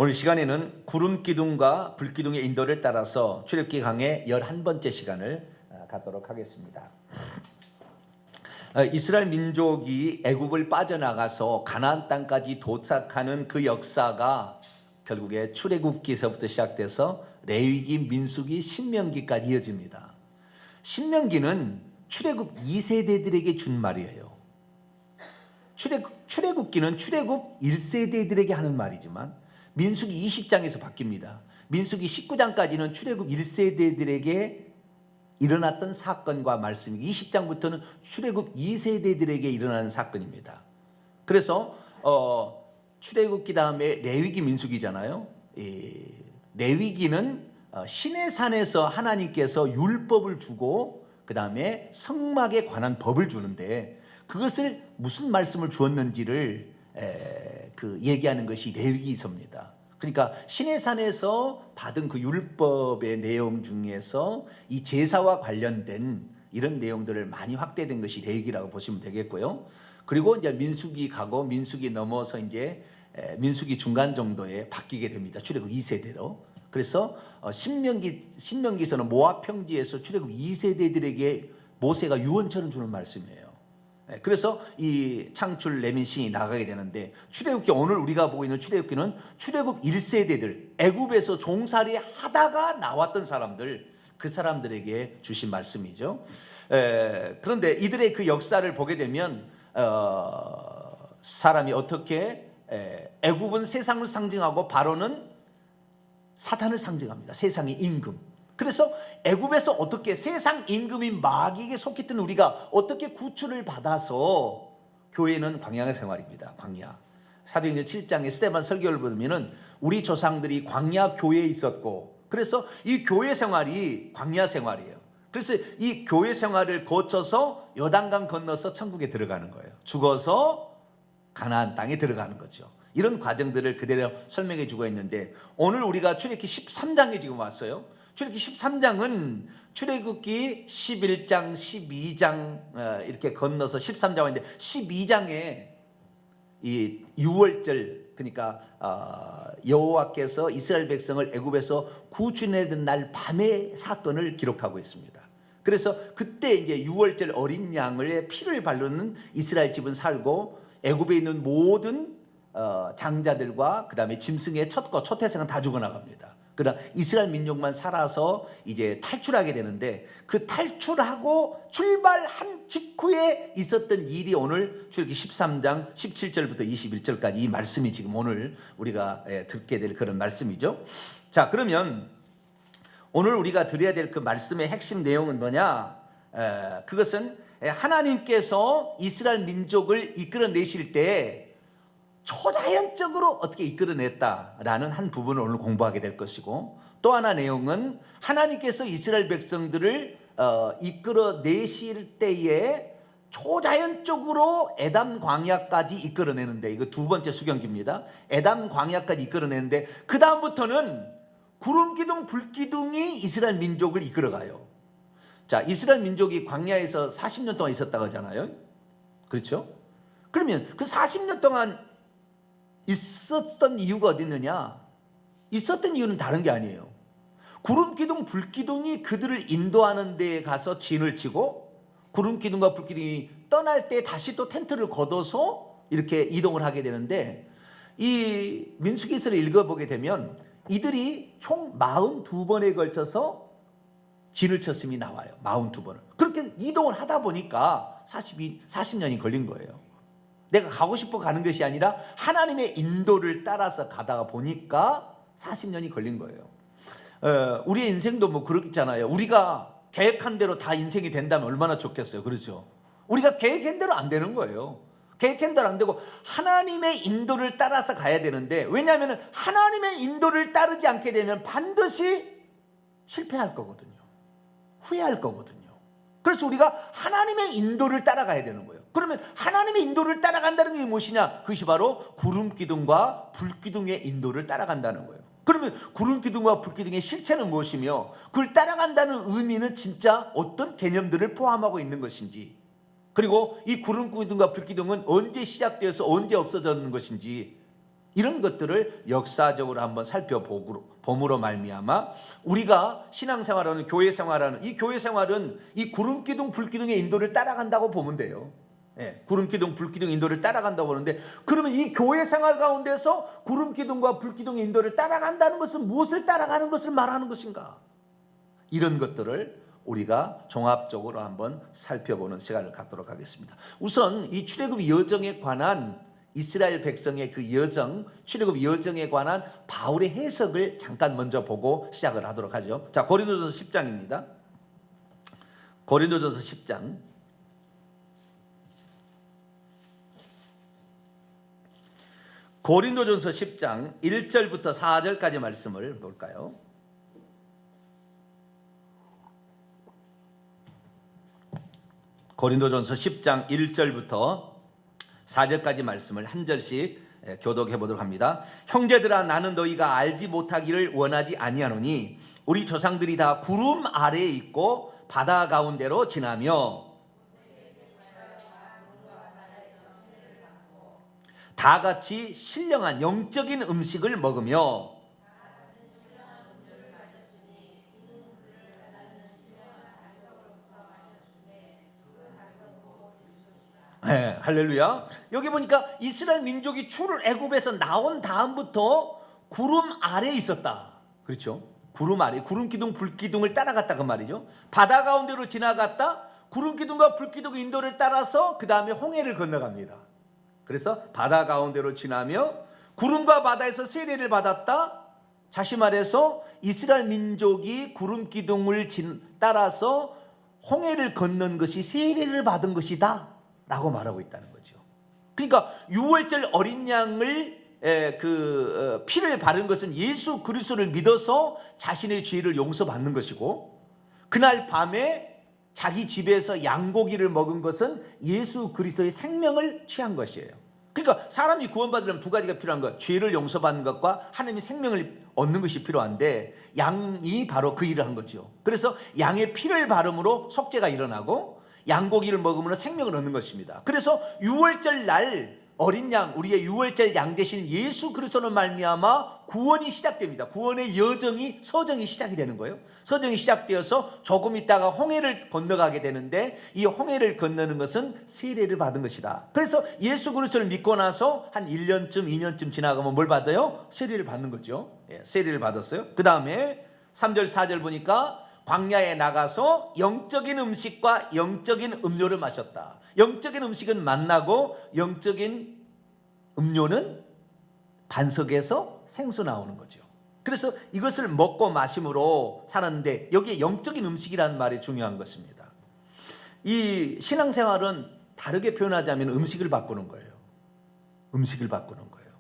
오늘 시간에는 구름 기둥과 불 기둥의 인도를 따라서 출애굽기 강의 11번째 시간을 갖도록 하겠습니다. 이스라엘 민족이 애굽을 빠져나가서 가나안 땅까지 도착하는 그 역사가 결국에 출애굽기서부터 시작돼서 레위기, 민수기, 신명기까지 이어집니다. 신명기는 출애굽 2세대들에게 준 말이에요. 출애굽기는 출애굽 1세대들에게 하는 말이지만 민수기 20장에서 바뀝니다. 민수기 19장까지는 출애굽 1세대들에게 일어났던 사건과 말씀이 20장부터는 출애굽 2세대들에게 일어나는 사건입니다. 그래서 출애굽기 다음에 레위기, 민수기잖아요. 레위기는 시내산에서 하나님께서 율법을 주고 그 다음에 성막에 관한 법을 주는데 그것을 무슨 말씀을 주었는지를 얘기하는 것이 레위기서입니다. 그러니까 시내산에서 받은 그 율법의 내용 중에서 이 제사와 관련된 이런 내용들을 많이 확대된 것이 레위기라고 보시면 되겠고요. 그리고 이제 민수기 가고 민수기 넘어서 이제 민수기 중간 정도에 바뀌게 됩니다. 출애굽 2세대로. 그래서 신명기서는 모압 평지에서 출애굽 2세대들에게 모세가 유언처럼 주는 말씀이에요. 그래서 이 창출 레민신이 나가게 되는데 출애굽기, 오늘 우리가 보고 있는 출애굽기는 출애굽 1세대들, 애굽에서 종살이 하다가 나왔던 사람들, 그 사람들에게 주신 말씀이죠. 그런데 이들의 그 역사를 보게 되면 사람이 어떻게 애굽은 세상을 상징하고 바로는 사탄을 상징합니다. 세상의 임금. 그래서 애굽에서 어떻게 세상 임금인 마귀에게 속했던 우리가 어떻게 구출을 받아서 교회는 광야의 생활입니다. 광야. 사도행전 7장에 스데반 설교를 보면은 우리 조상들이 광야 교회에 있었고, 그래서 이 교회 생활이 광야 생활이에요. 그래서 이 교회 생활을 거쳐서 요단강 건너서 천국에 들어가는 거예요. 죽어서 가나안 땅에 들어가는 거죠. 이런 과정들을 그대로 설명해 주고 있는데 오늘 우리가 출애굽기 13장에 지금 왔어요. 출애굽기 13장은 출애굽기 11장, 12장 이렇게 건너서 13장 왔는데 12장에 이 유월절, 그러니까 여호와께서 이스라엘 백성을 애굽에서 구출해내던 날 밤의 사건을 기록하고 있습니다. 그래서 그때 이제 유월절 어린 양의 피를 바르는 이스라엘 집은 살고 애굽에 있는 모든 장자들과 그 다음에 짐승의 첫 태생은 다 죽어나갑니다. 그러나 이스라엘 민족만 살아서 이제 탈출하게 되는데 그 탈출하고 출발한 직후에 있었던 일이 오늘 출애굽기 13장 17절부터 21절까지 이 말씀이 지금 오늘 우리가 듣게 될 그런 말씀이죠. 자, 그러면 오늘 우리가 드려야 될 그 말씀의 핵심 내용은 뭐냐? 그것은 하나님께서 이스라엘 민족을 이끌어내실 때 초자연적으로 어떻게 이끌어냈다라는 한 부분을 오늘 공부하게 될 것이고, 또 하나 내용은 하나님께서 이스라엘 백성들을 이끌어내실 때에 초자연적으로 에담 광야까지 이끌어내는데, 이거 두 번째 수경기입니다. 에담 광야까지 이끌어내는데 그 다음부터는 구름 기둥, 불 기둥이 이스라엘 민족을 이끌어가요. 자, 이스라엘 민족이 광야에서 40년 동안 있었다고 하잖아요. 그렇죠? 그러면 그 40년 동안 있었던 이유가 어디 있느냐? 있었던 이유는 다른 게 아니에요. 구름 기둥, 불 기둥이 그들을 인도하는 데에 가서 진을 치고, 구름 기둥과 불 기둥이 떠날 때 다시 또 텐트를 걷어서 이렇게 이동을 하게 되는데, 이 민수기서를 읽어보게 되면 이들이 총 42번에 걸쳐서 진을 쳤음이 나와요. 42번을. 그렇게 이동을 하다 보니까 40년이 걸린 거예요. 내가 가고 싶어 가는 것이 아니라 하나님의 인도를 따라서 가다가 보니까 40년이 걸린 거예요. 우리의 인생도 뭐 그렇잖아요. 우리가 계획한 대로 다 인생이 된다면 얼마나 좋겠어요. 그렇죠? 우리가 계획한 대로 안 되는 거예요. 계획한 대로 안 되고 하나님의 인도를 따라서 가야 되는데, 왜냐하면 하나님의 인도를 따르지 않게 되면 반드시 실패할 거거든요. 후회할 거거든요. 그래서 우리가 하나님의 인도를 따라가야 되는 거예요. 그러면 하나님의 인도를 따라간다는 게 무엇이냐? 그것이 바로 구름 기둥과 불 기둥의 인도를 따라간다는 거예요. 그러면 구름 기둥과 불 기둥의 실체는 무엇이며 그걸 따라간다는 의미는 진짜 어떤 개념들을 포함하고 있는 것인지, 그리고 이 구름 기둥과 불 기둥은 언제 시작되어서 언제 없어졌는 것인지, 이런 것들을 역사적으로 한번 살펴봄으로 말미암아 우리가 신앙생활하는 교회 생활하는 이 교회 생활은 이 구름기둥 불기둥의 인도를 따라간다고 보면 돼요. 예, 구름기둥 불기둥 인도를 따라간다고 보는데, 그러면 이 교회 생활 가운데서 구름기둥과 불기둥의 인도를 따라간다는 것은 무엇을 따라가는 것을 말하는 것인가? 이런 것들을 우리가 종합적으로 한번 살펴보는 시간을 갖도록 하겠습니다. 우선 이 출애굽 여정에 관한 이스라엘 백성의 그 여정, 출애굽 여정에 관한 바울의 해석을 잠깐 먼저 보고 시작을 하도록 하죠. 자, 고린도전서 10장입니다. 고린도전서 10장. 고린도전서 10장 1절부터 4절까지 말씀을 볼까요? 고린도전서 10장 1절부터 4절까지 말씀을 한 절씩 교독해 보도록 합니다. 형제들아, 나는 너희가 알지 못하기를 원하지 아니하노니 우리 조상들이 다 구름 아래에 있고 바다 가운데로 지나며 다 같이 신령한 영적인 음식을 먹으며 네, 할렐루야. 여기 보니까 이스라엘 민족이 출애굽에서 나온 다음부터 구름 아래에 있었다. 그렇죠? 구름 아래, 구름 기둥 불 기둥을 따라갔다 그 말이죠. 바다 가운데로 지나갔다. 구름 기둥과 불 기둥의 인도를 따라서 그 다음에 홍해를 건너갑니다. 그래서 바다 가운데로 지나며 구름과 바다에서 세례를 받았다. 다시 말해서 이스라엘 민족이 구름 기둥을 따라서 홍해를 건넌 것이 세례를 받은 것이다 라고 말하고 있다는 거죠. 그러니까 유월절 어린 양을 피를 바른 것은 예수 그리스도를 믿어서 자신의 죄를 용서받는 것이고, 그날 밤에 자기 집에서 양고기를 먹은 것은 예수 그리스도의 생명을 취한 것이에요. 그러니까 사람이 구원받으려면 두 가지가 필요한 것, 죄를 용서받는 것과 하나님의 생명을 얻는 것이 필요한데, 양이 바로 그 일을 한 거죠. 그래서 양의 피를 바름으로 속죄가 일어나고 양고기를 먹음으로 생명을 얻는 것입니다. 그래서 유월절 날 어린 양, 우리의 유월절 양 대신 예수 그리스도는 말미암아 구원이 시작됩니다. 구원의 서정이 시작이 되는 거예요. 서정이 시작되어서 조금 있다가 홍해를 건너가게 되는데, 이 홍해를 건너는 것은 세례를 받은 것이다. 그래서 예수 그리스도를 믿고 나서 한 1년쯤 2년쯤 지나가면 뭘 받아요? 세례를 받는 거죠. 예, 세례를 받았어요. 그 다음에 3절 4절 보니까 광야에 나가서 영적인 음식과 영적인 음료를 마셨다. 영적인 음식은 만나고 영적인 음료는 반석에서 생수 나오는 거죠. 그래서 이것을 먹고 마심으로 살았는데, 여기에 영적인 음식이라는 말이 중요한 것입니다. 이 신앙생활은 다르게 표현하자면 음식을 바꾸는 거예요. 음식을 바꾸는 거예요.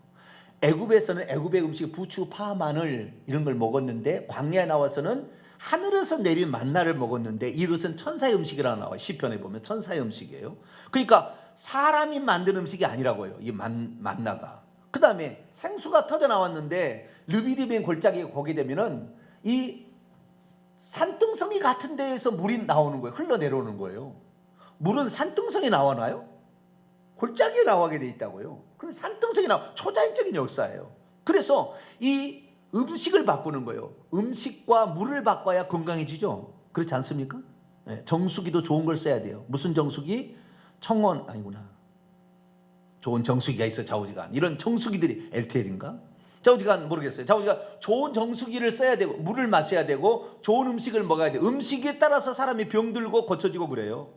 애굽에서는 애굽의 음식 부추, 파, 마늘 이런 걸 먹었는데, 광야에 나와서는 하늘에서 내린 만나를 먹었는데, 이것은 천사의 음식이라고 나와요. 시편에 보면 천사의 음식이에요. 그러니까 사람이 만든 음식이 아니라고요, 이 만나가. 그 다음에 생수가 터져 나왔는데 르비딤의 골짜기에 거기 되면은 이 산등성이 같은 데에서 물이 나오는 거예요. 흘러내려오는 거예요. 물은 산등성에 나와나요? 골짜기에 나오게 돼 있다고요. 그럼 산등성이 초자연적인 역사예요. 그래서 이 음식을 바꾸는 거예요. 음식과 물을 바꿔야 건강해지죠. 그렇지 않습니까? 네, 정수기도 좋은 걸 써야 돼요. 무슨 정수기? 청원 아니구나. 좋은 정수기가 있어, 좌우지간. 이런 정수기들이 LTL인가? 좌우지간 모르겠어요. 좌우지간 좋은 정수기를 써야 되고, 물을 마셔야 되고, 좋은 음식을 먹어야 돼요. 음식에 따라서 사람이 병들고 고쳐지고 그래요.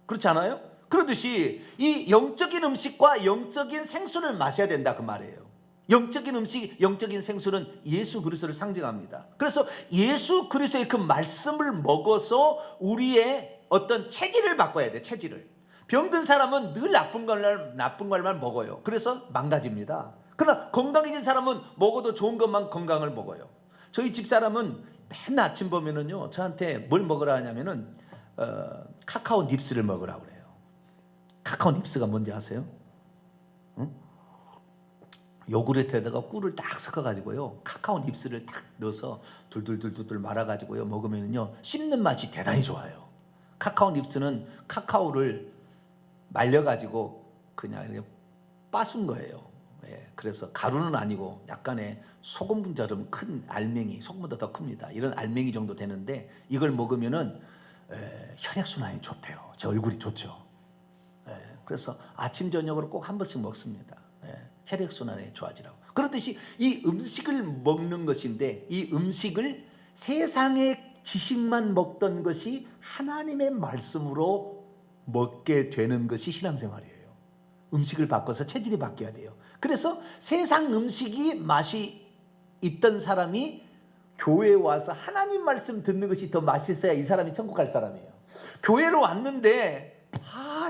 그렇지 않아요? 그러듯이 이 영적인 음식과 영적인 생수를 마셔야 된다 그 말이에요. 영적인 음식, 영적인 생수는 예수 그리스도를 상징합니다. 그래서 예수 그리스도의 그 말씀을 먹어서 우리의 어떤 체질을 바꿔야 돼, 체질을. 병든 사람은 늘 나쁜 걸만 먹어요. 그래서 망가집니다. 그러나 건강해진 사람은 먹어도 좋은 것만 건강을 먹어요. 저희 집 사람은 맨날 아침 보면은요, 저한테 뭘 먹으라 하냐면은 카카오 닙스를 먹으라고 그래요. 카카오 닙스가 뭔지 아세요? 응? 요구르트에다가 꿀을 딱 섞어가지고요, 카카오 닙스를 딱 넣어서 둘둘둘둘 말아가지고요 먹으면요 씹는 맛이 대단히 좋아요. 카카오 닙스는 카카오를 말려가지고 그냥 이렇게 빠순 거예요. 그래서 가루는 아니고 약간의 소금분처럼 큰 알맹이, 소금보다 더 큽니다. 이런 알맹이 정도 되는데 이걸 먹으면은 혈액순환이 좋대요. 제 얼굴이 좋죠. 그래서 아침 저녁으로 꼭 한 번씩 먹습니다. 혈액순환이 좋아지라고. 그렇듯이 이 음식을 먹는 것인데 이 음식을 세상의 지식만 먹던 것이 하나님의 말씀으로 먹게 되는 것이 신앙생활이에요. 음식을 바꿔서 체질이 바뀌어야 돼요. 그래서 세상 음식이 맛이 있던 사람이 교회에 와서 하나님 말씀 듣는 것이 더 맛있어야 이 사람이 천국 갈 사람이에요. 교회로 왔는데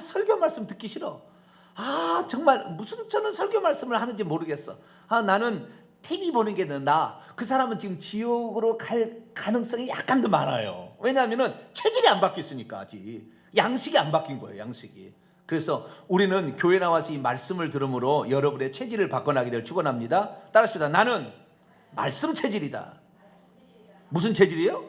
설교 말씀 듣기 싫어. 정말 무슨 저는 설교 말씀을 하는지 모르겠어. 나는 TV 보는 게 나아. 그 사람은 지금 지옥으로 갈 가능성이 약간 더 많아요. 왜냐하면 체질이 안 바뀌었으니까. 아직 양식이 안 바뀐 거예요. 양식이. 그래서 우리는 교회 나와서 이 말씀을 들음으로 여러분의 체질을 바꿔나게 될 축원합니다. 따라하십니다. 나는 말씀 체질이다. 무슨 체질이에요?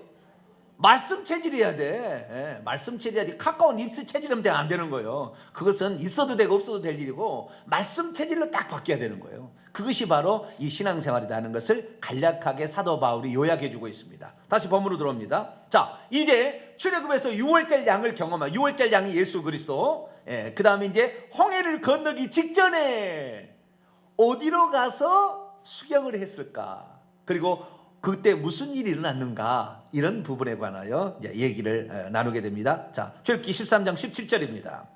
말씀 체질이어야 돼. 말씀 체질이야지. 카카오 닙스 체질하면 안 되는 거예요. 그것은 있어도 되고 없어도 될 일이고 말씀 체질로 딱 바뀌어야 되는 거예요. 그것이 바로 이 신앙생활이라는 것을 간략하게 사도 바울이 요약해 주고 있습니다. 다시 본문으로 들어옵니다. 자, 이제 출애굽에서 6월절 양을 경험한 6월절 양이 예수 그리스도. 그 다음에 이제 홍해를 건너기 직전에 어디로 가서 수경을 했을까? 그리고 그때 무슨 일이 일어났는가? 이런 부분에 관하여 이제 얘기를 나누게 됩니다. 자, 출애굽기 13장 17절입니다.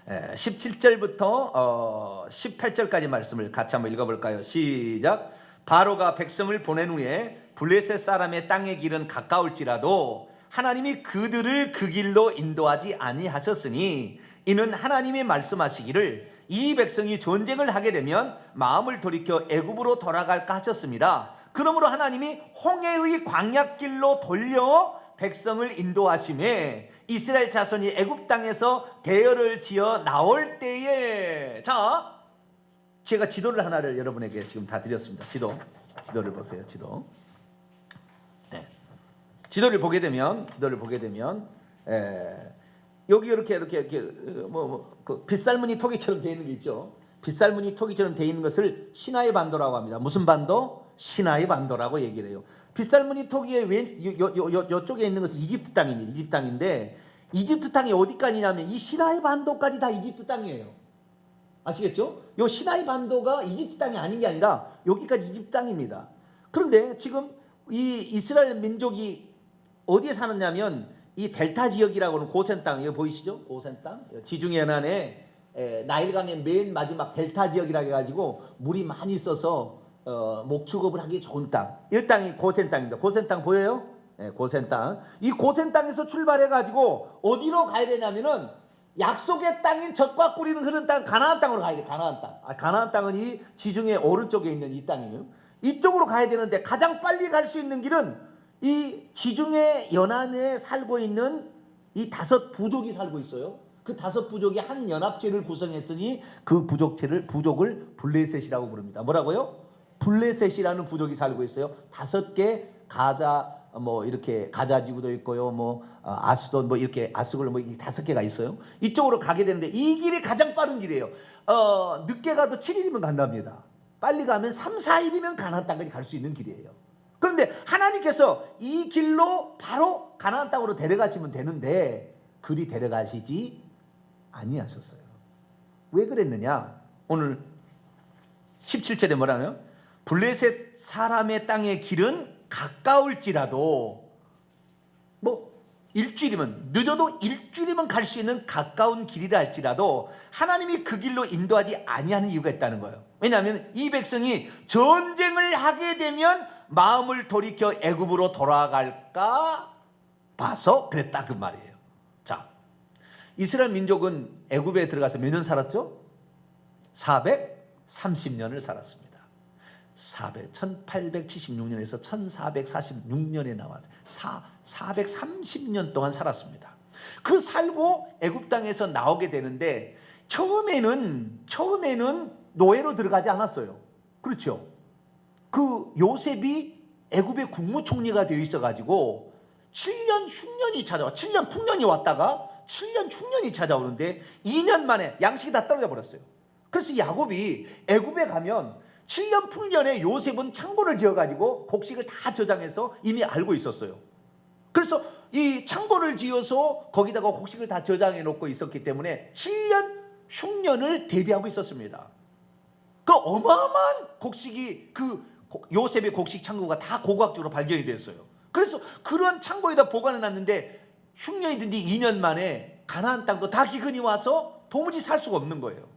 17절부터 18절까지 말씀을 같이 한번 읽어볼까요? 시작. 바로가 백성을 보낸 후에 블레셋 사람의 땅의 길은 가까울지라도 하나님이 그들을 그 길로 인도하지 아니하셨으니 이는 하나님이 말씀하시기를 이 백성이 전쟁을 하게 되면 마음을 돌이켜 애굽으로 돌아갈까 하셨습니다. 그러므로 하나님이 홍해의 광야길로 돌려 백성을 인도하심에 이스라엘 자손이 애굽 땅에서 대열을 지어 나올 때에, 자, 제가 지도를 하나를 여러분에게 지금 다 드렸습니다. 지도를 보세요. 지도를 보게 되면 여기 이렇게 그 빗살무늬 토기처럼 되어 있는 게 있죠. 빗살무늬 토기처럼 되어 있는 것을 시나이 반도라고 합니다. 무슨 반도? 시나이 반도라고 얘기를 해요. 빗살무늬 토기의 이쪽에 있는 것은 이집트 땅입니다. 이집트 땅인데 이집트 땅이 어디까지냐면 이 시나이 반도까지 다 이집트 땅이에요. 아시겠죠? 이 시나이 반도가 이집트 땅이 아닌 게 아니라 여기까지 이집트 땅입니다. 그런데 지금 이 이스라엘 민족이 어디에 사느냐면 이 델타 지역이라고 하는 고센 땅, 이거 보이시죠? 고센 땅. 지중해 연안에 나일강의 맨 마지막 델타 지역이라 해가지고 물이 많이 있어서 목축업을 하기 좋은 땅. 이 땅이 고센 땅입니다. 고센 땅 보여요? 고센 땅. 이 고센 땅에서 출발해가지고 어디로 가야 되냐면은 약속의 땅인 젖과 꿀이는 흐르는 땅 가나안 땅으로 가야 돼. 가나안 땅. 가나안 땅은 이 지중해 오른쪽에 있는 이 땅이에요. 이쪽으로 가야 되는데 가장 빨리 갈 수 있는 길은 이 지중해 연안에 살고 있는 이 5 부족이 살고 있어요. 그 5 부족이 한 연합체를 구성했으니 그 부족을 블레셋이라고 부릅니다. 뭐라고요? 블레셋이라는 부족이 살고 있어요. 5개 가자 이렇게 가자 지구도 있고요. 아스돈 이렇게 아스골 5개가 있어요. 이쪽으로 가게 되는데 이 길이 가장 빠른 길이에요. 늦게 가도 7일이면 간답니다. 빨리 가면 3, 4일이면 가나안 땅까지 갈 수 있는 길이에요. 그런데 하나님께서 이 길로 바로 가나안 땅으로 데려가시면 되는데 그리 데려가시지 아니하셨어요. 왜 그랬느냐? 오늘 17절에 뭐라나요? 블레셋 사람의 땅의 길은 가까울지라도 일주일이면 늦어도 일주일이면 갈 수 있는 가까운 길이라 할지라도 하나님이 그 길로 인도하지 아니하는 이유가 있다는 거예요. 왜냐하면 이 백성이 전쟁을 하게 되면 마음을 돌이켜 애굽으로 돌아갈까 봐서 그랬다 그 말이에요. 자, 이스라엘 민족은 애굽에 들어가서 몇 년 살았죠? 430년을 살았습니다. 1876년에서 1446년에 나와서 430년 동안 살았습니다. 그 살고 애굽 땅에서 나오게 되는데 처음에는 노예로 들어가지 않았어요. 그렇죠? 그 요셉이 애굽의 국무총리가 되어 있어가지고 7년 흉년이 찾아와. 7년 풍년이 왔다가 7년 흉년이 찾아오는데 2년 만에 양식이 다 떨어져 버렸어요. 그래서 야곱이 애굽에 가면 7년 풍년에 요셉은 창고를 지어가지고 곡식을 다 저장해서 이미 알고 있었어요. 그래서 이 창고를 지어서 거기다가 곡식을 다 저장해 놓고 있었기 때문에 7년 흉년을 대비하고 있었습니다. 그 어마어마한 곡식이 그 요셉의 곡식 창고가 다 고고학적으로 발견이 되었어요. 그래서 그런 창고에다 보관해 놨는데 흉년이 든 뒤 2년 만에 가나안 땅도 다 기근이 와서 도무지 살 수가 없는 거예요.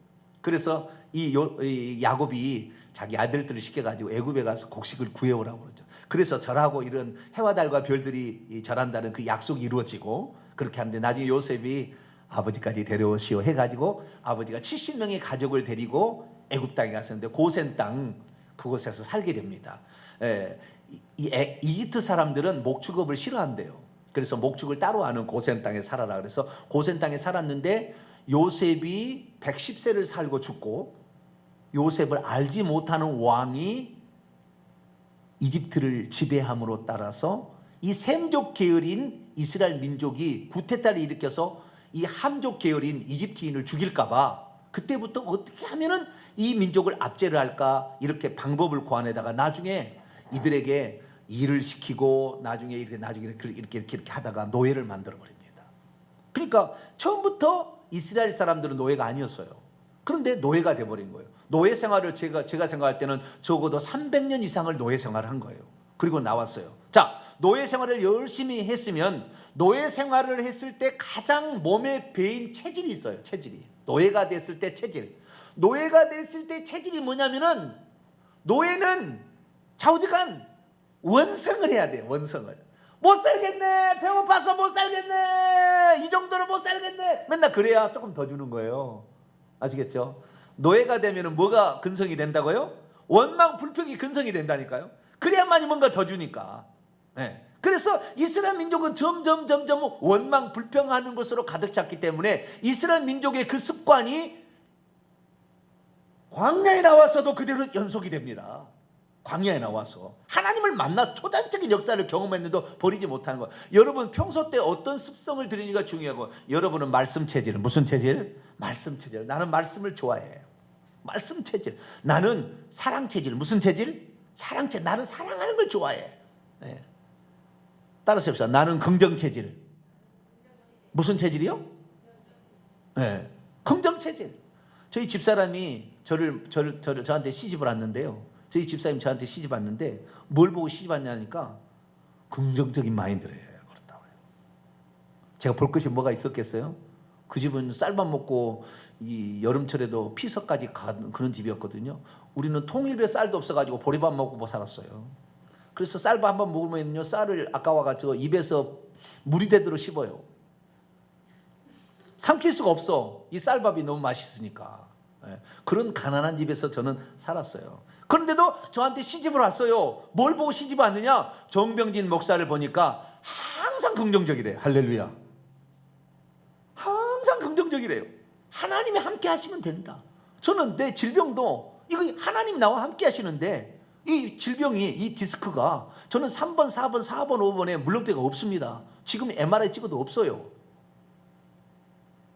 그래서 이 야곱이 자기 아들들을 시켜가지고 애굽에 가서 곡식을 구해오라고 그러죠. 그래서 절하고 이런 해와 달과 별들이 절한다는 그 약속이 이루어지고 그렇게 하는데 나중에 요셉이 아버지까지 데려오시오 해가지고 아버지가 70명의 가족을 데리고 애굽 땅에 갔었는데 고센 땅 그곳에서 살게 됩니다. 이집트 사람들은 목축업을 싫어한대요. 그래서 목축을 따로 하는 고센 땅에 살아라 그래서 고센 땅에 살았는데 요셉이 110세를 살고 죽고 요셉을 알지 못하는 왕이 이집트를 지배함으로 따라서 이 셈족 계열인 이스라엘 민족이 구테타를 일으켜서 이 함족 계열인 이집트인을 죽일까봐 그때부터 어떻게 하면은 이 민족을 압제를 할까 이렇게 방법을 고안해다가 나중에 이들에게 일을 시키고 나중에 이렇게 하다가 노예를 만들어 버립니다. 그러니까 처음부터 이스라엘 사람들은 노예가 아니었어요. 그런데 노예가 돼버린 거예요. 노예 생활을 제가 생각할 때는 적어도 300년 이상을 노예 생활을 한 거예요. 그리고 나왔어요. 자, 노예 생활을 열심히 했으면 노예 생활을 했을 때 가장 몸에 배인 체질이 있어요. 체질이. 노예가 됐을 때 체질. 노예가 됐을 때 체질이 뭐냐면은 노예는 좌우지간 원성을 해야 돼요. 원성을. 못 살겠네. 배고파서 못 살겠네. 이 정도로 못 살겠네. 맨날 그래야 조금 더 주는 거예요. 아시겠죠? 노예가 되면 뭐가 근성이 된다고요? 원망 불평이 근성이 된다니까요. 그래야만이 뭔가 더 주니까. 네. 그래서 이스라엘 민족은 점점 원망 불평하는 것으로 가득 찼기 때문에 이스라엘 민족의 그 습관이 광야에 나와서도 그대로 연속이 됩니다. 광야에 나와서 하나님을 만나 초단적인 역사를 경험했는데도 버리지 못하는 것. 여러분 평소 때 어떤 습성을 들이니까 중요하고 여러분은 말씀 체질. 무슨 체질? 말씀 체질. 나는 말씀을 좋아해. 말씀 체질. 나는 사랑 체질. 무슨 체질? 사랑 체질. 나는 사랑하는 걸 좋아해. 네. 따라서 해봅시다. 나는 긍정 체질. 무슨 체질이요? 네. 긍정 체질. 저희 집사람이 저한테 시집을 왔는데요. 저희 집사님 저한테 시집 왔는데 뭘 보고 시집 왔냐니까 긍정적인 마인드를 해요. 그렇다고요. 제가 볼 것이 뭐가 있었겠어요? 그 집은 쌀밥 먹고 이 여름철에도 피서까지 가는 그런 집이었거든요. 우리는 통일에 쌀도 없어가지고 보리밥 먹고 살았어요. 그래서 쌀밥 한번 먹으면요 쌀을 아까워가지고 입에서 물이 되도록 씹어요. 삼킬 수가 없어. 이 쌀밥이 너무 맛있으니까. 그런 가난한 집에서 저는 살았어요. 그런데도 저한테 시집을 왔어요. 뭘 보고 시집 왔느냐? 정병진 목사를 보니까 항상 긍정적이래요. 할렐루야. 항상 긍정적이래요. 하나님이 함께 하시면 된다. 저는 내 질병도 이거 하나님 나와 함께 하시는데 이 질병이 이 디스크가 저는 3번, 4번, 4번, 5번에 물렁뼈가 없습니다. 지금 MRI 찍어도 없어요.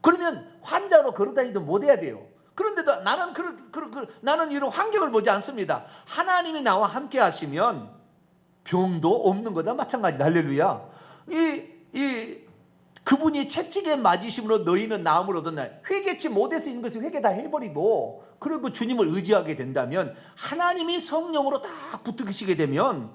그러면 환자로 걸어다니도 못해야 돼요. 그런데도 나는 이런 환경을 보지 않습니다. 하나님이 나와 함께 하시면 병도 없는 거다 마찬가지다. 할렐루야. 그분이 채찍에 맞으심으로 너희는 나음을 얻었나. 회개치 못해서 있는 것을 회개 다 해버리고 그리고 주님을 의지하게 된다면 하나님이 성령으로 딱 붙으시게 되면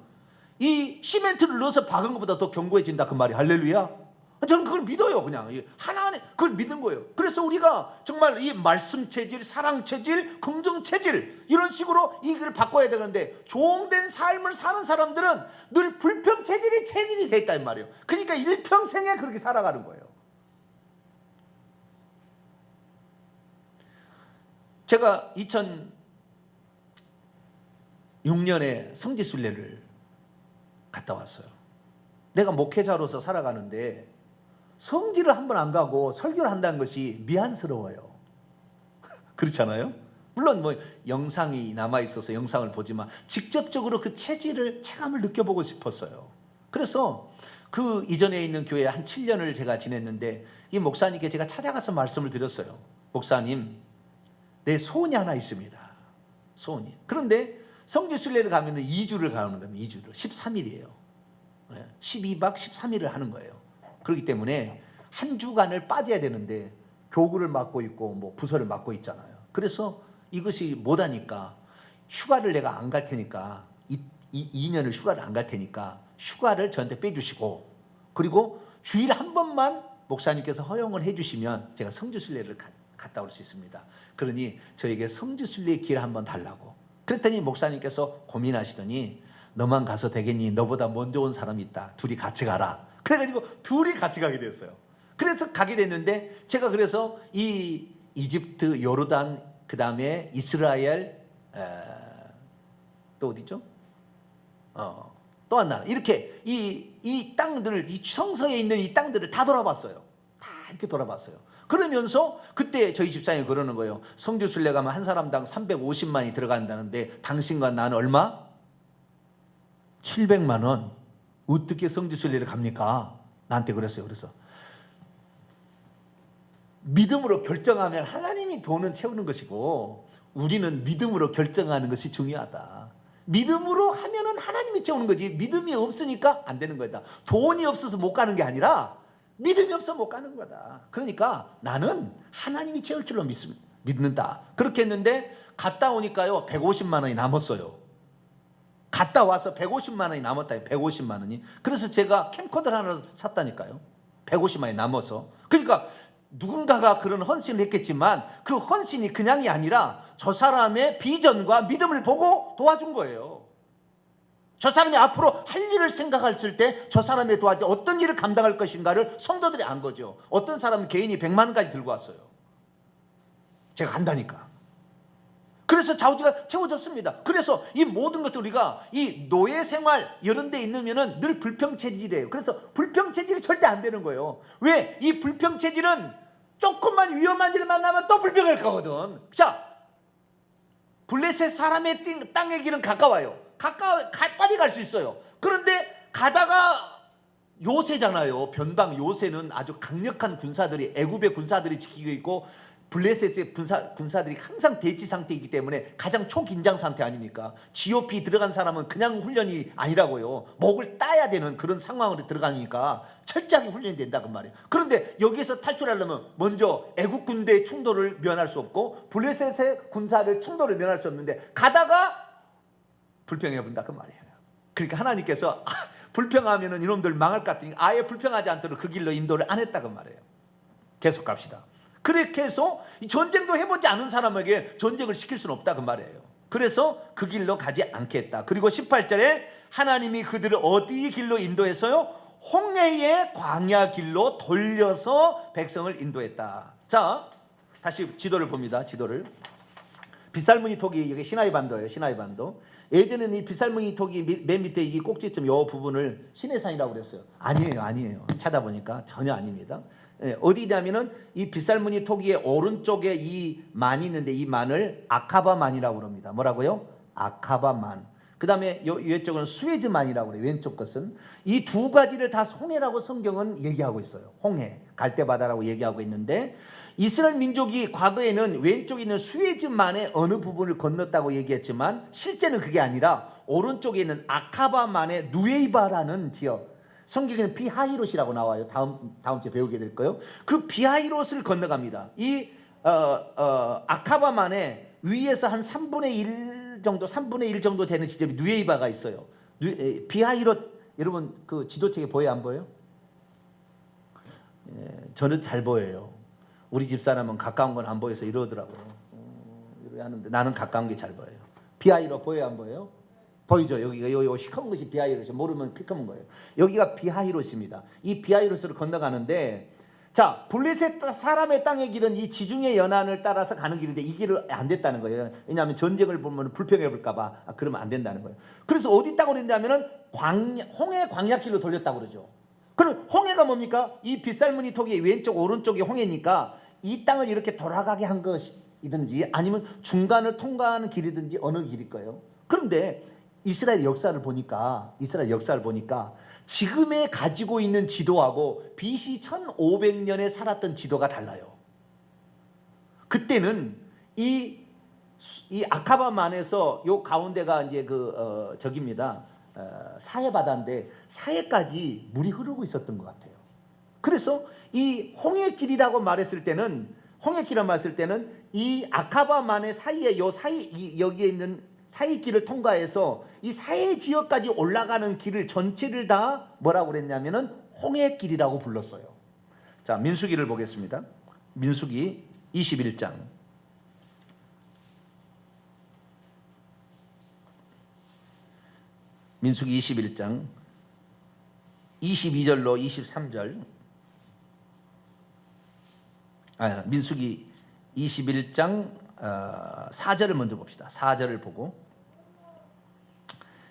이 시멘트를 넣어서 박은 것보다 더 견고해진다 그 말이. 할렐루야. 저는 그걸 믿어요. 그냥 하나님 그걸 믿는 거예요. 그래서 우리가 정말 이 말씀 체질, 사랑 체질, 긍정 체질 이런 식으로 이걸 바꿔야 되는데 종된 삶을 사는 사람들은 늘 불평 체질이 돼 있단 말이에요. 그러니까 일평생에 그렇게 살아가는 거예요. 제가 2006년에 성지순례를 갔다 왔어요. 내가 목회자로서 살아가는데 성지를 한 번 안 가고 설교를 한다는 것이 미안스러워요. 그렇잖아요? 물론 뭐 영상이 남아있어서 영상을 보지만 직접적으로 그 체감을 느껴보고 싶었어요. 그래서 그 이전에 있는 교회에 한 7년을 제가 지냈는데 이 목사님께 제가 찾아가서 말씀을 드렸어요. 목사님, 내 소원이 하나 있습니다. 소원이. 그런데 성지순례를 가면 2주를 가는 겁니다. 2주를. 13일이에요. 12박 13일을 하는 거예요. 그렇기 때문에 한 주간을 빠져야 되는데 교구를 맡고 있고 뭐 부서를 맡고 있잖아요. 그래서 이것이 못하니까 휴가를 내가 안 갈 테니까 2년을 휴가를 안 갈 테니까 휴가를 저한테 빼주시고, 그리고 주일에 한 번만 목사님께서 허용을 해주시면 제가 성지순례를 갔다 올 수 있습니다. 그러니 저에게 성지순례의 기회를 한번 달라고. 그랬더니 목사님께서 고민하시더니 너만 가서 되겠니? 너보다 먼저 온 사람이 있다. 둘이 같이 가라. 그래가지고 둘이 같이 가게 됐어요. 그래서 가게 됐는데 제가 그래서 이 이집트, 요르단, 그 다음에 이스라엘, 또 어디죠? 또 한 나라. 이렇게 이 땅들을, 이 성서에 있는 이 땅들을 다 돌아봤어요. 다 이렇게 돌아봤어요. 그러면서 그때 저희 집사님이 그러는 거예요. 성지순례 가면 한 사람당 350만이 들어간다는데 당신과 나는 얼마? 700만 원. 어떻게 성지순례를 갑니까? 나한테 그랬어요. 그래서 믿음으로 결정하면 하나님이 돈은 채우는 것이고 우리는 믿음으로 결정하는 것이 중요하다. 믿음으로 하면은 하나님이 채우는 거지, 믿음이 없으니까 안 되는 거다. 돈이 없어서 못 가는 게 아니라 믿음이 없어 못 가는 거다. 그러니까 나는 하나님이 채울 줄로 믿는다. 그렇게 했는데 갔다 오니까요 150만 원이 남았어요. 갔다 와서 150만 원이 남았다. 150만 원이. 그래서 제가 캠코더를 하나 샀다니까요. 150만 원이 남아서. 그러니까 누군가가 그런 헌신을 했겠지만 그 헌신이 그냥이 아니라 저 사람의 비전과 믿음을 보고 도와준 거예요. 저 사람이 앞으로 할 일을 생각했을 때 저 사람의 도와줘 어떤 일을 감당할 것인가를 성도들이 안 거죠. 어떤 사람은 개인이 100만 원까지 들고 왔어요. 제가 간다니까. 그래서 좌우지가 채워졌습니다. 그래서 이 모든 것들 우리가 이 노예 생활 이런 데 있으면은 늘 불평체질이에요. 그래서 불평체질이 절대 안 되는 거예요. 왜? 이 불평체질은 조금만 위험한 일을 만나면 또 불평할 거거든. 자, 블레셋 사람의 땅의 길은 가까워요. 빨리 갈 수 있어요. 그런데 가다가 요새잖아요. 변방 요새는 아주 강력한 군사들이, 애굽의 군사들이 지키고 있고 블레셋의 군사들이 항상 대치 상태이기 때문에 가장 초긴장 상태 아닙니까? GOP 들어간 사람은 그냥 훈련이 아니라고요. 목을 따야 되는 그런 상황으로 들어가니까 철저하게 훈련이 된다 그 말이에요. 그런데 여기에서 탈출하려면 먼저 애국 군대의 충돌을 면할 수 없고 블레셋의 군사를 충돌을 면할 수 없는데 가다가 불평해 본다 그 말이에요. 그러니까 하나님께서 불평하면은 이놈들 망할 것 같으니 아예 불평하지 않도록 그 길로 인도를 안 했다 그 말이에요. 계속 갑시다. 그렇게 해서 전쟁도 해보지 않은 사람에게 전쟁을 시킬 수는 없다 그 말이에요. 그래서 그 길로 가지 않겠다. 그리고 18절에 하나님이 그들을 어디 길로 인도했어요? 홍해의 광야 길로 돌려서 백성을 인도했다. 자, 다시 지도를 봅니다. 지도를. 빗살무늬 톡이 여기 시나이 반도예요. 시나이 반도. 예전에는 이 빗살무늬 톡이 맨 밑에 이 꼭지점 요 부분을 시내산이라고 그랬어요. 아니에요. 찾아보니까 전혀 아닙니다. 어디냐면은 이 빗살무늬 토기의 오른쪽에 이 만이 있는데 이 만을 아카바만이라고 그럽니다. 뭐라고요? 아카바만. 그 다음에 이쪽은 수에즈만이라고 그래요. 왼쪽 것은. 이 두 가지를 다 홍해라고 성경은 얘기하고 있어요. 홍해, 갈대바다라고 얘기하고 있는데 이스라엘 민족이 과거에는 왼쪽에 있는 수에즈만의 어느 부분을 건넜다고 얘기했지만 실제는 그게 아니라 오른쪽에 있는 아카바만의 누에이바라는 지역, 성경에는 비하히롯이라고 나와요. 다음 주에 배우게 될 거예요. 그 비하히롯을 건너갑니다. 이 아카바만의 위에서 한 3분의 1 정도 되는 지점이 누에이바가 있어요. 비하히롯 여러분 그 지도책에 보여요, 안 보여요? 저는 잘 보여요. 우리 집사람은 가까운 건 안 보여서 이러더라고요. 이렇게 하는데 나는 가까운 게 잘 보여요. 비하히롯 보여요, 안 보여요? 보이죠? 여기가 요 시커먼 것이 비하히롯이, 모르면 시커먼 거예요. 여기가 비하히롯입니다. 이 비하히롯을 건너가는데, 자, 블레셋 사람의 땅의 길은 이 지중해 연안을 따라서 가는 길인데 이 길을 안 됐다는 거예요. 왜냐하면 전쟁을 보면 불평해 볼까봐 그러면 안 된다는 거예요. 그래서 어디 있다고 그랬냐면은 홍해 광야길로 돌렸다고 그러죠. 그럼 홍해가 뭡니까? 이 빗살무늬 톡이 왼쪽 오른쪽이 홍해니까 이 땅을 이렇게 돌아가게 한 것이든지 아니면 중간을 통과하는 길이든지 어느 길일 거예요. 그런데 이스라엘 역사를 보니까 지금에 가지고 있는 지도하고 BC 1500년에 살았던 지도가 달라요. 그때는 이 아카바만에서 요 가운데가 이제 저기입니다. 사해 바다인데 사해까지 물이 흐르고 있었던 것 같아요. 그래서 이 홍해길이라고 말했을 때는 이 아카바만의 사이에 여기에 있는 사이길을 통과해서 이 사해 지역까지 올라가는 길을 전체를 다 뭐라고 그랬냐면은 홍해길이라고 불렀어요. 자, 민수기를 보겠습니다. 민수기 21장. 민수기 21장 22절로 23절. 민수기 21장 4절을 먼저 봅시다. 4절을 보고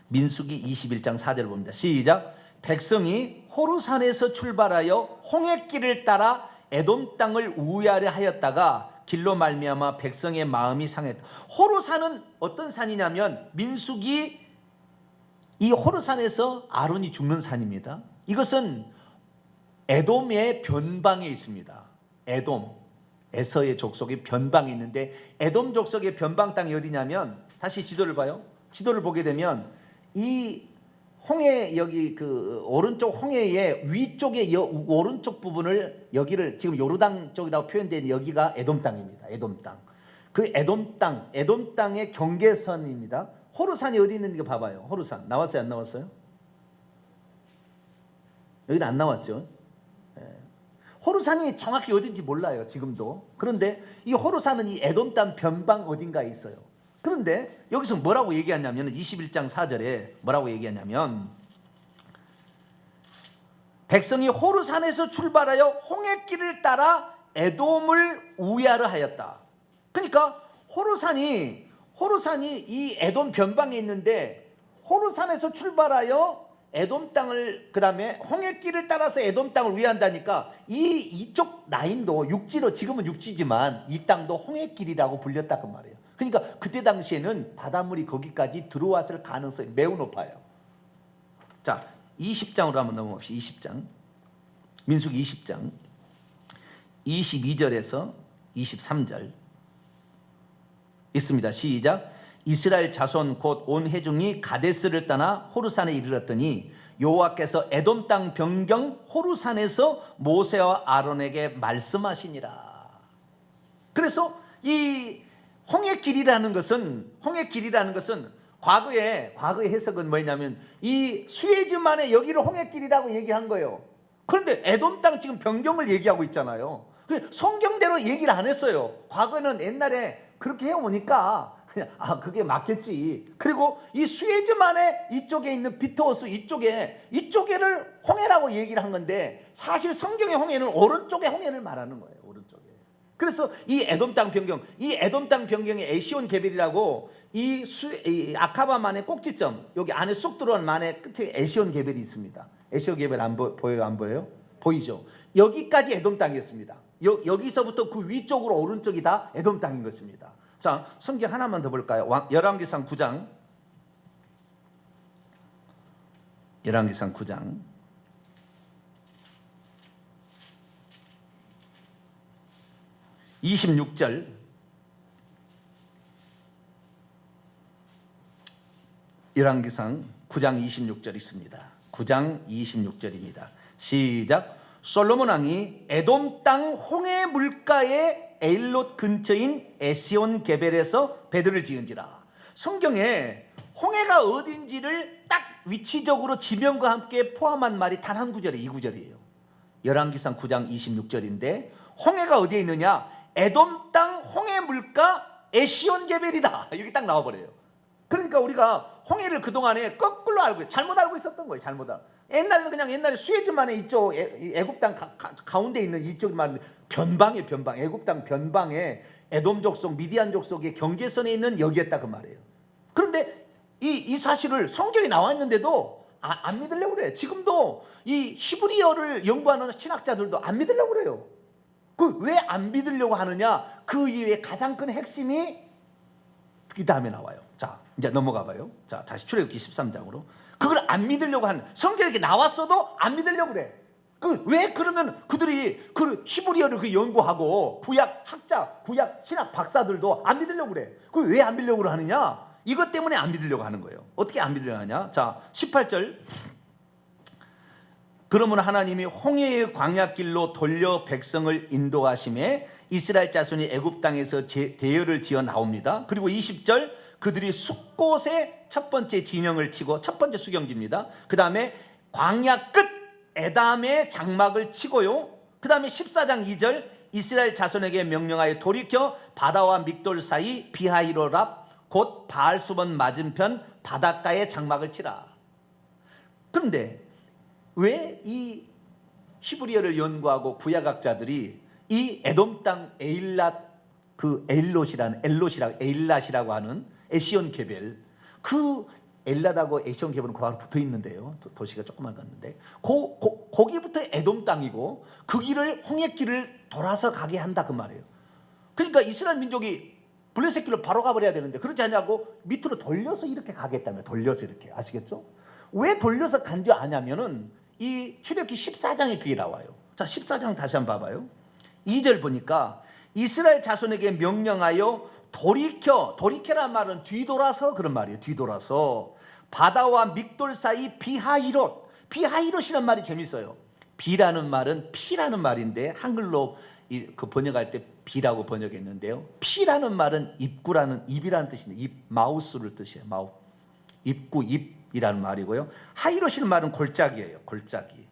민수기 21장 4절을 봅니다. 시작. 백성이 호르산에서 출발하여 홍해길을 따라 에돔 땅을 우회하려 하였다가 길로 말미암아 백성의 마음이 상했다. 호르산은 어떤 산이냐면 민수기 이 호르산에서 아론이 죽는 산입니다. 이것은 에돔의 변방에 있습니다. 에돔에서의 족속의 변방이 있는데 에돔 족속의 변방 땅이 어디냐면 다시 지도를 봐요. 지도를 보게 되면 이 홍해 여기 오른쪽 홍해의 위쪽의 오른쪽 부분을 여기를 지금 요르단 쪽이라고 표현된 여기가 에돔 땅입니다. 에돔 땅. 그 에돔 땅의 경계선입니다. 호르산이 어디 있는지 봐봐요. 호르산 나왔어요, 안 나왔어요? 여기는 안 나왔죠. 호르산이 정확히 어딘지 몰라요, 지금도. 그런데 이 호르산은 이 에돔 땅 변방 어딘가에 있어요. 그런데 여기서 뭐라고 얘기하냐면 21장 4절에 뭐라고 얘기하냐면 백성이 호르산에서 출발하여 홍해길을 따라 에돔을 우회하려 하였다. 그러니까 호르산이 이 에돔 변방에 있는데 호르산에서 출발하여 에돔 땅을 그다음에 홍해길을 따라서 에돔 땅을 우회한다니까 이쪽 라인도 육지로 지금은 육지지만 이 땅도 홍해길이라고 불렸다 그 말이에요. 그러니까 그때 당시에는 바닷물이 거기까지 들어왔을 가능성이 매우 높아요. 자, 20장으로 한번 넘어갑시다. 20장. 민수기 20장 22절에서 23절 있습니다. 시작. 이스라엘 자손 곧 온 회중이 가데스를 떠나 호르산에 이르렀더니 여호와께서 에돔 땅 변경 호르산에서 모세와 아론에게 말씀하시니라. 그래서 이 홍해길이라는 것은 과거의 해석은 뭐냐면 이 수에즈만의 여기를 홍해길이라고 얘기한 거예요. 그런데 에돔 땅 지금 변경을 얘기하고 있잖아요. 성경대로 얘기를 안 했어요. 과거는 옛날에 그렇게 해오니까 그냥 그게 맞겠지. 그리고 이 수에즈만의 이쪽에 있는 비트호스 이쪽에를 홍해라고 얘기를 한 건데 사실 성경의 홍해는 오른쪽의 홍해를 말하는 거예요. 오른쪽에. 그래서 이 에돔 땅 변경의 에시온 게벨이라고 이 아카바만의 꼭지점 여기 안에 쑥 들어온 만의 끝에 에시온 게벨이 있습니다. 에시온 게벨 보여요? 안 보여요? 보이죠? 여기까지 에돔 땅이었습니다. 여기서부터 그 위쪽으로 오른쪽이 다 에돔 땅인 것입니다. 자, 성경 하나만 더 볼까요? 열왕기상 9장 26절 열왕기상 9장 26절 있습니다. 9장 26절입니다. 시작. 솔로몬 왕이 에돔 땅 홍해 물가에 에일롯 근처인 에시온 게벨에서 배들을 지은지라. 성경에 홍해가 어딘지를 딱 위치적으로 지명과 함께 포함한 말이 단 한 구절이 이 구절이에요. 열왕기상 9장 26절인데 홍해가 어디에 있느냐? 에돔 땅 홍해 물가 에시온 게벨이다. 여기 딱 나와버려요. 그러니까 우리가 홍해를 그동안에 거꾸로 잘못 알고 있었던 거예요. 옛날에 그냥 옛날에 수에즈만의 이쪽 애굽 땅 가운데 있는 이쪽만 변방이에요. 변방. 애굽 땅 변방에 에돔 족속, 미디안 족속의 경계선에 있는 여기였다 그 말이에요. 그런데 이 사실을 성경에 나와 있는데도 안 믿으려고 그래요. 지금도 이 히브리어를 연구하는 신학자들도 안 믿으려고 그래요. 왜 안 믿으려고 하느냐? 그 이유의 가장 큰 핵심이 이 다음에 나와요. 자, 이제 넘어가 봐요. 자, 다시 출애굽기 13장으로. 그걸 안 믿으려고 하는, 성경에 이렇게 나왔어도 안 믿으려고 그래. 왜 그러면 그들이 그 히브리어를 그 연구하고 구약 학자, 구약 신학 박사들도 안 믿으려고 그래. 그 왜 안 믿으려고 하느냐? 이것 때문에 안 믿으려고 하는 거예요. 어떻게 안 믿으려고 하냐? 자, 18절. 그러므로 하나님이 홍해의 광야길로 돌려 백성을 인도하심에 이스라엘 자손이 애굽 땅에서 대열을 지어 나옵니다. 그리고 20절, 그들이 숫곳에 첫 번째 진영을 치고, 첫 번째 수경지입니다. 그 다음에 광야 끝 에담의 장막을 치고요. 그 다음에 14장 2절, 이스라엘 자손에게 명령하여 돌이켜 바다와 믹돌 사이 비하이로랍 곧 바알수본 맞은편 바닷가에 장막을 치라. 그런데 왜 이 히브리어를 연구하고 구약학자들이 이 에돔 땅 에일랏이라고 하는 에시온 게벨, 그 엘랏하고 에시온 게벨은 그 바로 붙어 있는데요. 도시가 조그만 갔는데 거기부터 에돔 땅이고 그 길을 홍해길을 돌아서 가게 한다 그 말이에요. 그러니까 이스라엘 민족이 블레셋 길로 바로 가버려야 되는데 그렇지 않냐고 밑으로 돌려서 이렇게 가겠다며. 돌려서 이렇게. 아시겠죠? 왜 돌려서 간 줄 아냐면은 이 출애굽기 14장에 그게 나와요. 자, 14장 다시 한번 봐봐요. 2절 보니까 이스라엘 자손에게 명령하여 돌이켜란 말은 뒤돌아서 그런 말이에요. 뒤돌아서 바다와 믹돌 사이 비하이롯이란 말이 재밌어요. 비라는 말은 피라는 말인데 한글로 그 번역할 때 비라고 번역했는데요. 피라는 말은 입이라는 뜻인데 입, 마우스를 뜻이에요. 입구, 입이라는 말이고요. 하이롯이라는 말은 골짜기예요. 골짜기.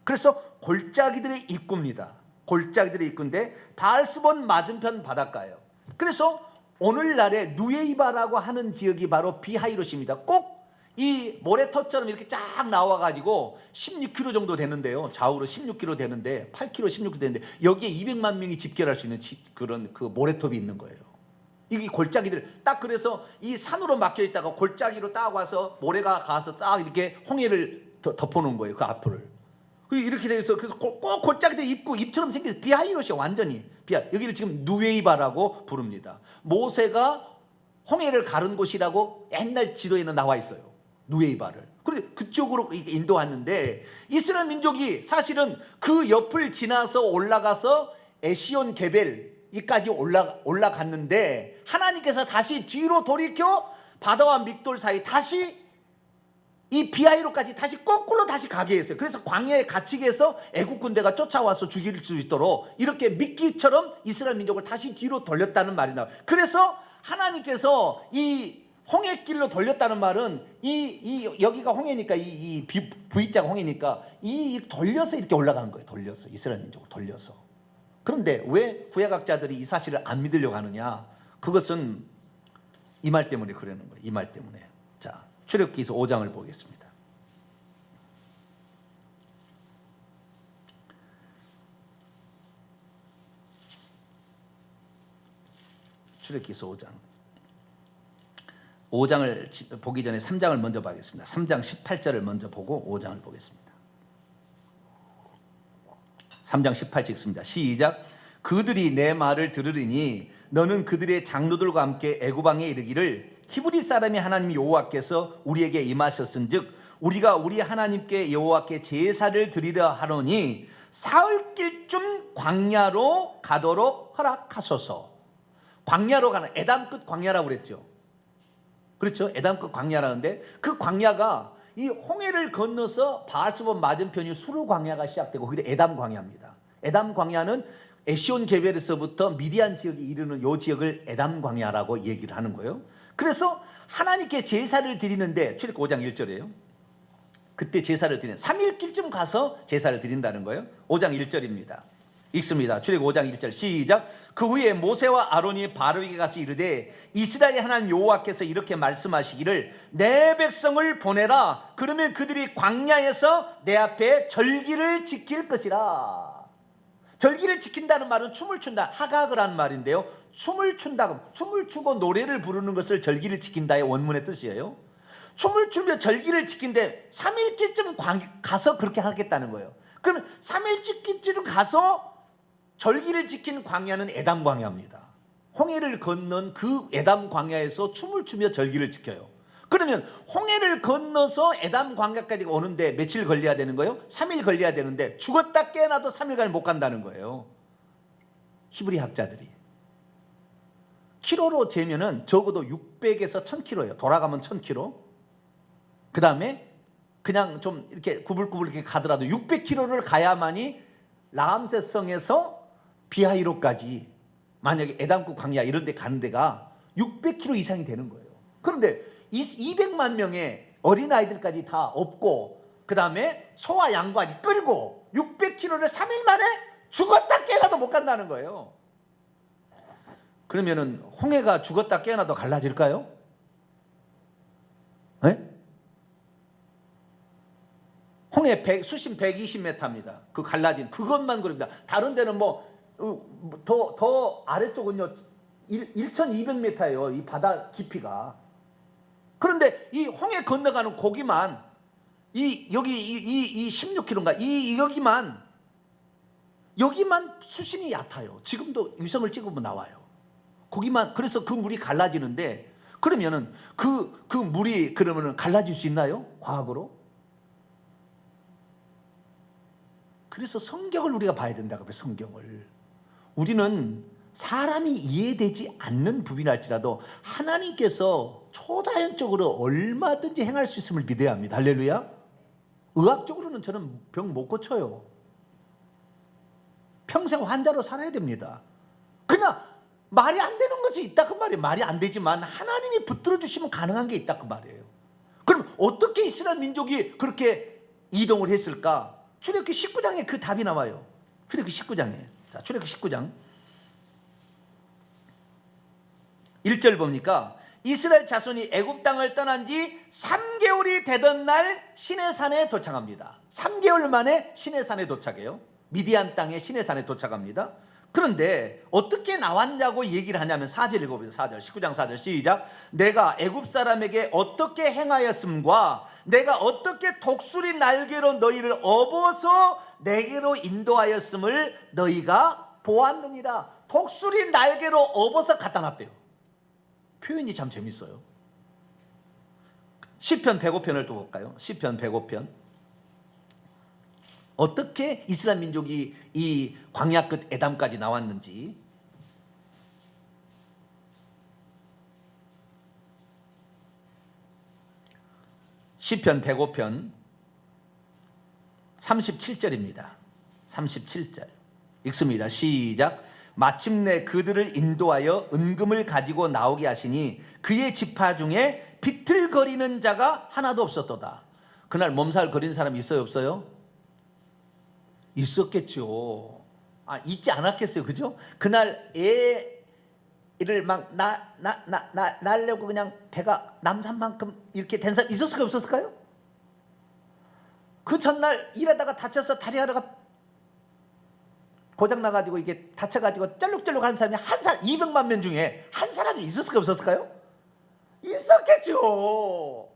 그래서 골짜기들의 입구입니다. 골짜기들의 입구인데 바알스본 맞은편 바닷가예요. 그래서 오늘날의 누에이바라고 하는 지역이 바로 비하이롯입니다. 꼭 이 모래톱처럼 이렇게 쫙 나와가지고 16km 정도 되는데요. 좌우로 16km 되는데 8km, 16km 되는데 여기에 200만 명이 집결할 수 있는 그런 그 모래톱이 있는 거예요. 이게 골짜기들 딱 그래서 이 산으로 막혀 있다가 골짜기로 딱 와서 모래가 가서 쫙 이렇게 홍해를 덮어놓은 거예요. 그 앞을. 이렇게 돼서 그래서 꼭 골짜기들 입처럼 생긴 비하이롯이 완전히 여기를 지금 누웨이바라고 부릅니다. 모세가 홍해를 가른 곳이라고 옛날 지도에는 나와 있어요. 누웨이바를. 그런데 그쪽으로 인도했는데 이스라엘 민족이 사실은 그 옆을 지나서 올라가서 에시온 게벨까지 올라갔는데 하나님께서 다시 뒤로 돌이켜 바다와 믹돌 사이 다시 이 비하이로까지 다시 거꾸로 다시 가게 했어요. 그래서 광야에 갇히게 해서 애국 군대가 쫓아와서 죽일 수 있도록 이렇게 미끼처럼 이스라엘 민족을 다시 뒤로 돌렸다는 말이 나와요. 그래서 하나님께서 이 홍해길로 돌렸다는 말은 여기가 홍해니까 이 V자가 홍해니까 돌려서 이렇게 올라간 거예요. 돌려서 이스라엘 민족을 돌려서. 그런데 왜 구약학자들이 이 사실을 안 믿으려고 하느냐? 그것은 이 말 때문에 그러는 거예요. 이 말 때문에. 자, 출애굽기서 5장을 보겠습니다. 출애굽기서 5장을 보기 전에 3장을 먼저 보겠습니다. 3장 18절을 먼저 보고 5장을 보겠습니다. 3장 18절 읽습니다. 시작. 그들이 내 말을 들으리니 너는 그들의 장로들과 함께 애굽 왕에 이르기를 히브리 사람이 하나님 여호와께서 우리에게 임하셨은즉 우리가 우리 하나님께 여호와께 제사를 드리려 하노니 사흘길쯤 광야로 가도록 허락하소서. 광야로 가는 에담 끝 광야라고 그랬죠. 그렇죠? 에담 끝 광야라는데 그 광야가 이 홍해를 건너서 바알수본 맞은편이 수르 광야가 시작되고 그게 에담 광야입니다. 에담 광야는 에시온 게벨에서부터 미디안 지역에 이르는 이 지역을 에담 광야라고 얘기를 하는 거예요. 그래서 하나님께 제사를 드리는데 출애굽 5장 1절이에요. 그때 제사를 드리는 3일길쯤 가서 제사를 드린다는 거예요. 5장 1절입니다. 읽습니다. 출애굽 5장 1절 시작. 그 후에 모세와 아론이 바로에게 가서 이르되 이스라엘의 하나님 여호와께서 이렇게 말씀하시기를 내 백성을 보내라. 그러면 그들이 광야에서 내 앞에 절기를 지킬 것이라. 절기를 지킨다는 말은 춤을 춘다. 하각이라는 말인데요. 춤을 춘다. 춤을 추고 노래를 부르는 것을 절기를 지킨다의 원문의 뜻이에요. 춤을 추며 절기를 지킨데 3일길쯤 가서 그렇게 하겠다는 거예요. 그럼 3일길쯤 가서 절기를 지킨 광야는 에담 광야입니다. 홍해를 건넌 그 에담 광야에서 춤을 추며 절기를 지켜요. 그러면 홍해를 건너서 에담 광야까지 오는데 며칠 걸려야 되는 거예요? 3일 걸려야 되는데 죽었다 깨어나도 3일간 못 간다는 거예요. 히브리 학자들이. 키로로 재면은 적어도 600에서 1000km예요. 돌아가면 1000km. 그 다음에 그냥 좀 이렇게 구불구불 이렇게 가더라도 600km를 가야만이 라암세성에서 비하이로까지, 만약에 에담국 광야 이런 데 가는 데가 600km 이상이 되는 거예요. 그런데 200만 명의 어린아이들까지 다 업고 그 다음에 소와 양까지 끌고 600km를 3일 만에 죽었다 깨어나도 못 간다는 거예요. 그러면은 홍해가 죽었다 깨어나도 갈라질까요? 네? 홍해 수심 120m입니다. 그 갈라진 그것만 그럽니다. 다른 데는 더 아래쪽은요 1200m예요. 이 바다 깊이가. 그런데 이 홍해 건너가는 고기만 여기 16km인가 여기만 수심이 얕아요. 지금도 위성을 찍으면 나와요. 거기만. 그래서 그 물이 갈라지는데, 그러면은 그 물이 그러면은 갈라질 수 있나요? 과학으로? 그래서 성경을 우리가 봐야 된다고요. 성경을. 우리는 사람이 이해되지 않는 부분일지라도 하나님께서 초자연적으로 얼마든지 행할 수 있음을 믿어야 합니다. 할렐루야. 의학적으로는 저는 병 못 고쳐요. 평생 환자로 살아야 됩니다. 그냥 말이 안 되는 것이 있다 그 말이에요. 말이 안 되지만 하나님이 붙들어 주시면 가능한 게 있다 그 말이에요. 그럼 어떻게 이스라엘 민족이 그렇게 이동을 했을까? 출애굽기 19장에 그 답이 나와요. 출애굽기 19장에. 자, 출애굽기 19장 1절 보니까 이스라엘 자손이 애굽 땅을 떠난 지 3개월이 되던 날 시내산에 도착합니다. 3개월 만에 시내산에 도착해요. 미디안 땅의 시내산에 도착합니다. 그런데 어떻게 나왔냐고 얘기를 하냐면 4절 읽어보세요. 4절 19장 4절 시작. 내가 애굽 사람에게 어떻게 행하였음과 내가 어떻게 독수리 날개로 너희를 업어서 내게로 인도하였음을 너희가 보았느니라. 독수리 날개로 업어서 갖다 놨대요. 표현이 참 재밌어요. 시편 105편을 또 볼까요? 시편 105편. 어떻게 이스라엘 민족이 이 광야 끝 에담까지 나왔는지. 시편 105편 37절입니다. 37절 읽습니다. 시작. 마침내 그들을 인도하여 은금을 가지고 나오게 하시니 그의 지파 중에 비틀거리는 자가 하나도 없었도다. 그날 몸살 거린 사람이 있어요, 없어요? 있었겠죠. 있지 않았겠어요, 그죠? 그날 애를 막 낳으려고 그냥 배가 남산만큼 이렇게 된 사람 있었을까요, 없었을까요? 그 전날 일하다가 다쳐서 다리 하나가 고장 나가지고 이게 다쳐가지고 쩔룩쩔룩 하는 사람이 200만 명 중에 한 사람이 있었을까요, 없었을까요? 있었겠죠.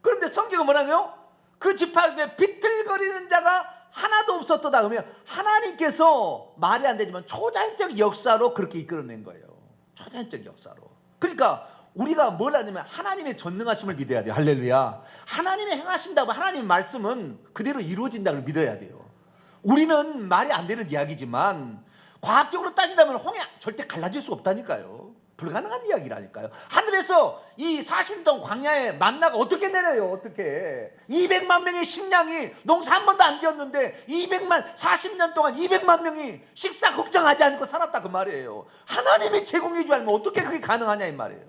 그런데 성경은 뭐라고요? 그 지파에 비틀거리는 자가 하나도 없었다. 그러면 하나님께서 말이 안 되지만 초자연적 역사로 그렇게 이끌어낸 거예요. 초자연적 역사로. 그러니까 우리가 뭘 하냐면 하나님의 전능하심을 믿어야 돼요. 할렐루야. 하나님이 행하신다고 하나님의 말씀은 그대로 이루어진다고 믿어야 돼요. 우리는 말이 안 되는 이야기지만 과학적으로 따진다면 홍해 절대 갈라질 수 없다니까요. 불가능한 이야기라니까요. 하늘에서 이 40년 동안 광야에 만나가 어떻게 내려요? 어떻게? 200만 명의 식량이 농사 한 번도 안 지었는데 40년 동안 200만 명이 식사 걱정하지 않고 살았다 그 말이에요. 하나님이 제공해 줄 알면 어떻게 그게 가능하냐 이 말이에요.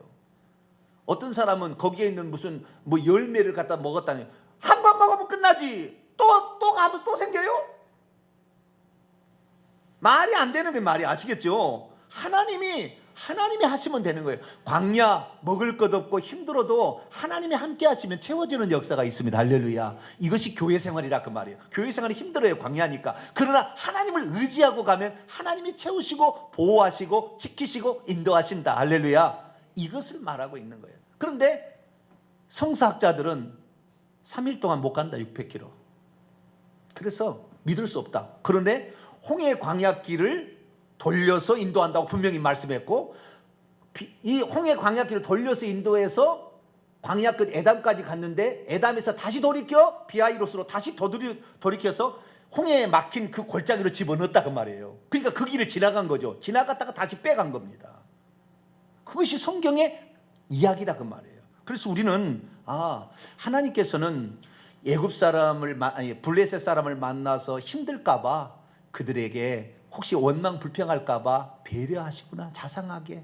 어떤 사람은 거기에 있는 무슨 열매를 갖다 먹었다니 한 번 먹으면 끝나지 또 가면 또 생겨요? 말이 안 되는 게 말이 아시겠죠? 하나님이 하시면 되는 거예요. 광야 먹을 것 없고 힘들어도 하나님이 함께 하시면 채워지는 역사가 있습니다. 할렐루야. 이것이 교회 생활이라 그 말이에요. 교회 생활이 힘들어요. 광야니까. 그러나 하나님을 의지하고 가면 하나님이 채우시고 보호하시고 지키시고 인도하신다. 할렐루야. 이것을 말하고 있는 거예요. 그런데 성사학자들은 3일 동안 못 간다. 600km. 그래서 믿을 수 없다. 그런데 홍해 광야길을 돌려서 인도한다고 분명히 말씀했고 이 홍해 광야길을 돌려서 인도해서 광야 끝 에담까지 갔는데 에담에서 다시 돌이켜 비하이로스로 다시 돌이켜서 홍해에 막힌 그 골짜기로 집어넣었다 그 말이에요. 그러니까 그 길을 지나간 거죠. 지나갔다가 다시 빼간 겁니다. 그것이 성경의 이야기다 그 말이에요. 그래서 우리는 하나님께서는 애굽 사람을 블레셋 사람을 만나서 힘들까봐 그들에게 혹시 원망 불평할까봐 배려하시구나, 자상하게.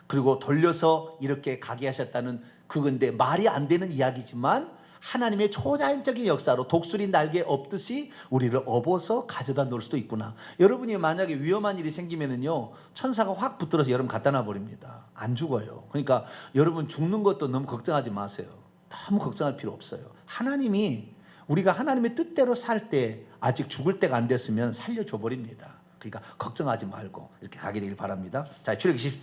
그리고 돌려서 이렇게 가게 하셨다는, 그건데 말이 안 되는 이야기지만 하나님의 초자연적인 역사로 독수리 날개 업듯이 우리를 업어서 가져다 놓을 수도 있구나. 여러분이 만약에 위험한 일이 생기면은요, 천사가 확 붙들어서 여러분 갖다 놔 버립니다. 안 죽어요. 그러니까 여러분 죽는 것도 너무 걱정하지 마세요. 너무 걱정할 필요 없어요. 하나님이, 우리가 하나님의 뜻대로 살 때 아직 죽을 때가 안 됐으면 살려줘 버립니다. 그러니까 걱정하지 말고 이렇게 가게 되길 바랍니다. 자, 출애굽기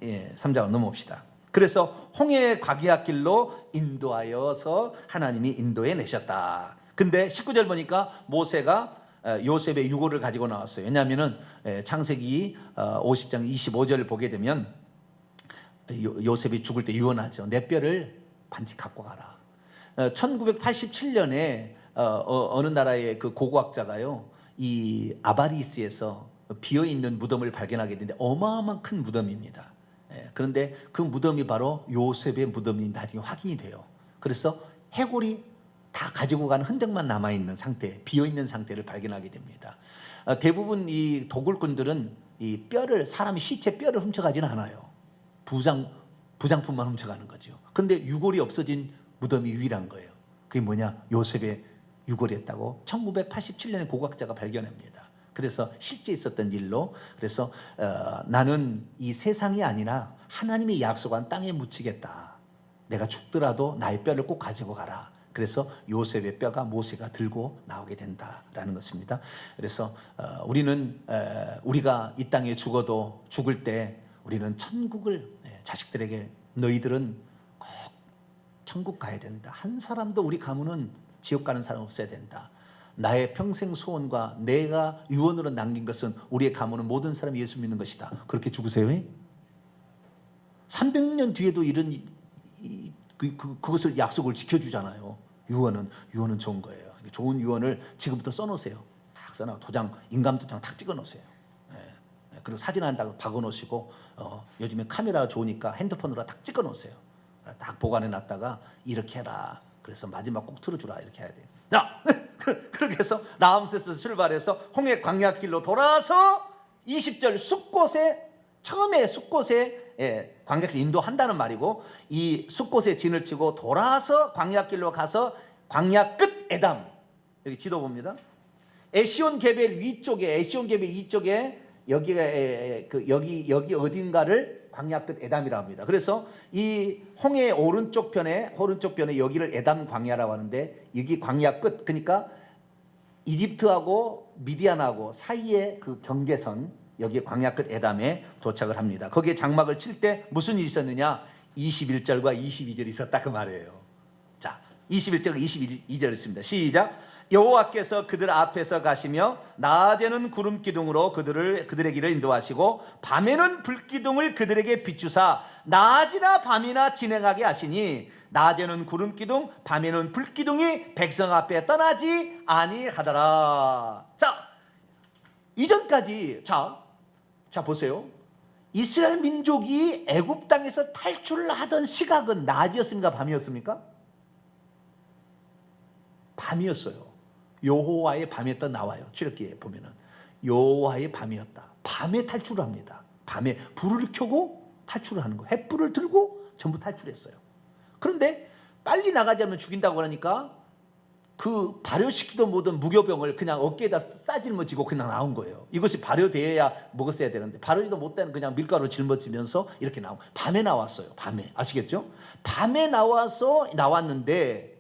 13장 넘어옵시다. 그래서 홍해의 광야길로 인도하여서 하나님이 인도해 내셨다. 근데 19절 보니까 모세가 요셉의 유고를 가지고 나왔어요. 왜냐하면 창세기 50장 25절을 보게 되면 요셉이 죽을 때 유언하죠. 내 뼈를 반드시 갖고 가라. 1987년에 어느 나라의 그 고고학자가요, 이 아바리스에서 비어있는 무덤을 발견하게 되는데 어마어마한 큰 무덤입니다. 그런데 그 무덤이 바로 요셉의 무덤이 나중에 확인이 돼요. 그래서 해골이 다 가지고 가는 흔적만 남아있는 상태, 비어있는 상태를 발견하게 됩니다. 대부분 이 도굴꾼들은 이 뼈를, 사람이 시체 뼈를 훔쳐가지는 않아요. 부장품만 훔쳐가는 거죠. 근데 유골이 없어진 무덤이 유일한 거예요. 그게 뭐냐? 요셉의 유골이었다고 1987년에 고고학자가 발견합니다. 그래서 실제 있었던 일로, 그래서 나는 이 세상이 아니라 하나님이 약속한 땅에 묻히겠다. 내가 죽더라도 나의 뼈를 꼭 가지고 가라. 그래서 요셉의 뼈가 모세가 들고 나오게 된다라는 것입니다. 그래서 우리는 우리가 이 땅에 죽어도 죽을 때 우리는 천국을, 자식들에게 너희들은 꼭 천국 가야 된다. 한 사람도 우리 가문은 지옥 가는 사람 없어야 된다. 나의 평생 소원과 내가 유언으로 남긴 것은 우리의 가문은 모든 사람이 예수 믿는 것이다. 그렇게 죽으세요. 300년 뒤에도 이런 그것을 약속을 지켜주잖아요. 유언은 좋은 거예요. 좋은 유언을 지금부터 써놓으세요. 딱 써놔. 도장, 인감도장 탁 찍어놓으세요. 그리고 사진 한 장 박아놓으시고, 요즘에 카메라가 좋으니까 핸드폰으로 딱 찍어놓으세요. 딱 보관해놨다가 이렇게 해라. 그래서 마지막 꼭 틀어주라. 이렇게 해야 돼요. 자, 그렇게 해서 라암세스에서 출발해서 홍해 광야길로 돌아서 20절 숫곳에, 처음에 숫곳에 광야길 인도한다는 말이고, 이 숫곳에 진을 치고 돌아서 광야길로 가서 광야 끝 에담, 여기 지도 봅니다. 에시온 게벨 위쪽에 여기 어딘가를 광야 끝 에담이라고 합니다. 그래서 이 홍해 오른쪽 편에 여기를 에담 광야라고 하는데, 여기 광야 끝, 그러니까 이집트하고 미디안하고 사이의 그 경계선, 여기 광야 끝 에담에 도착을 합니다. 거기에 장막을 칠 때 무슨 일이 있었느냐? 21절과 22절이 있었다 그 말이에요. 자, 21절과 22절 있습니다. 시작. 여호와께서 그들 앞에서 가시며 낮에는 구름 기둥으로 그들의 길을 인도하시고 밤에는 불 기둥을 그들에게 비추사 낮이나 밤이나 진행하게 하시니 낮에는 구름 기둥 밤에는 불 기둥이 백성 앞에 떠나지 아니하더라. 자, 이전까지 자 보세요. 이스라엘 민족이 애굽 땅에서 탈출을 하던 시각은 낮이었습니까? 밤이었습니까? 밤이었어요. 여호와의 밤이었다 나와요. 출애굽기에 보면은 여호와의 밤이었다. 밤에 탈출을 합니다. 밤에 불을 켜고 탈출을 하는 거예요. 횃불을 들고 전부 탈출했어요. 그런데 빨리 나가자면 죽인다고 그러니까 그 발효시키도 못한 무교병을 그냥 어깨에다 싸질머지고 그냥 나온 거예요. 이것이 발효되어야 먹었어야 되는데 발효도 못된 그냥 밀가루 짊어지면서 이렇게 나온, 밤에 나왔어요. 밤에. 아시겠죠? 밤에 나왔는데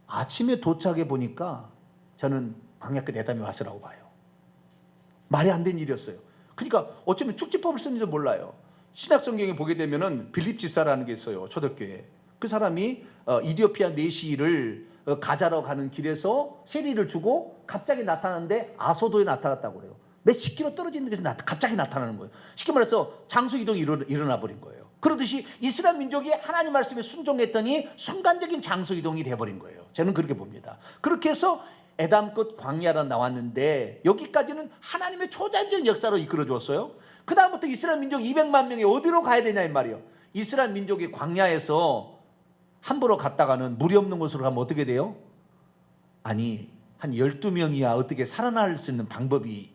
아침에 도착해 보니까 저는 광야 끝 에담에 왔으라고 봐요. 말이 안 되는 일이었어요. 그러니까 어쩌면 축지법을 쓰는지도 몰라요. 신약성경에 보게 되면은 빌립 집사라는 게 있어요. 초대교회. 그 사람이 이디오피아 내시를 가자러 가는 길에서 세리를 주고 갑자기 나타나는데 아소도에 나타났다고 그래요. 몇십 킬로 떨어지는 데서 갑자기 나타나는 거예요. 쉽게 말해서 장수 이동이 일어나 버린 거예요. 그러듯이 이스라엘 민족이 하나님 말씀에 순종했더니 순간적인 장소 이동이 돼버린 거예요. 저는 그렇게 봅니다. 그렇게 해서 에담 끝 광야로 나왔는데 여기까지는 하나님의 초자연적인 역사로 이끌어 주었어요. 그 다음부터 이스라엘 민족 200만 명이 어디로 가야 되냐 이 말이에요. 이스라엘 민족이 광야에서 함부로 갔다가는 물이 없는 곳으로 가면 어떻게 돼요? 아니 한 12명이야 어떻게 살아날 수 있는 방법이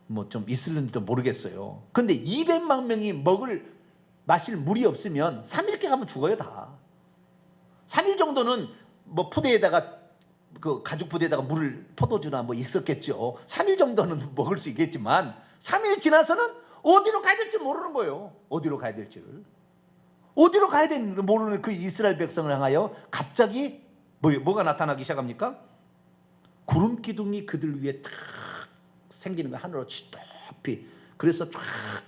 뭐 좀 있을는지도 모르겠어요. 근데 200만 명이 마실 물이 없으면 3일께 가면 죽어요 다. 3일 정도는 뭐 푸대에다가 그 가죽 부대에다가 물을 포도주나 뭐 있었겠죠. 3일 정도는 먹을 수 있겠지만 3일 지나서는 어디로 가야 될지 모르는 거예요. 어디로 가야 될지를. 어디로 가야 되는지 모르는 그 이스라엘 백성을 향하여 갑자기 뭐가 나타나기 시작합니까? 구름 기둥이 그들 위에 탁 생기는 거예요. 하늘로 높이. 그래서 쫙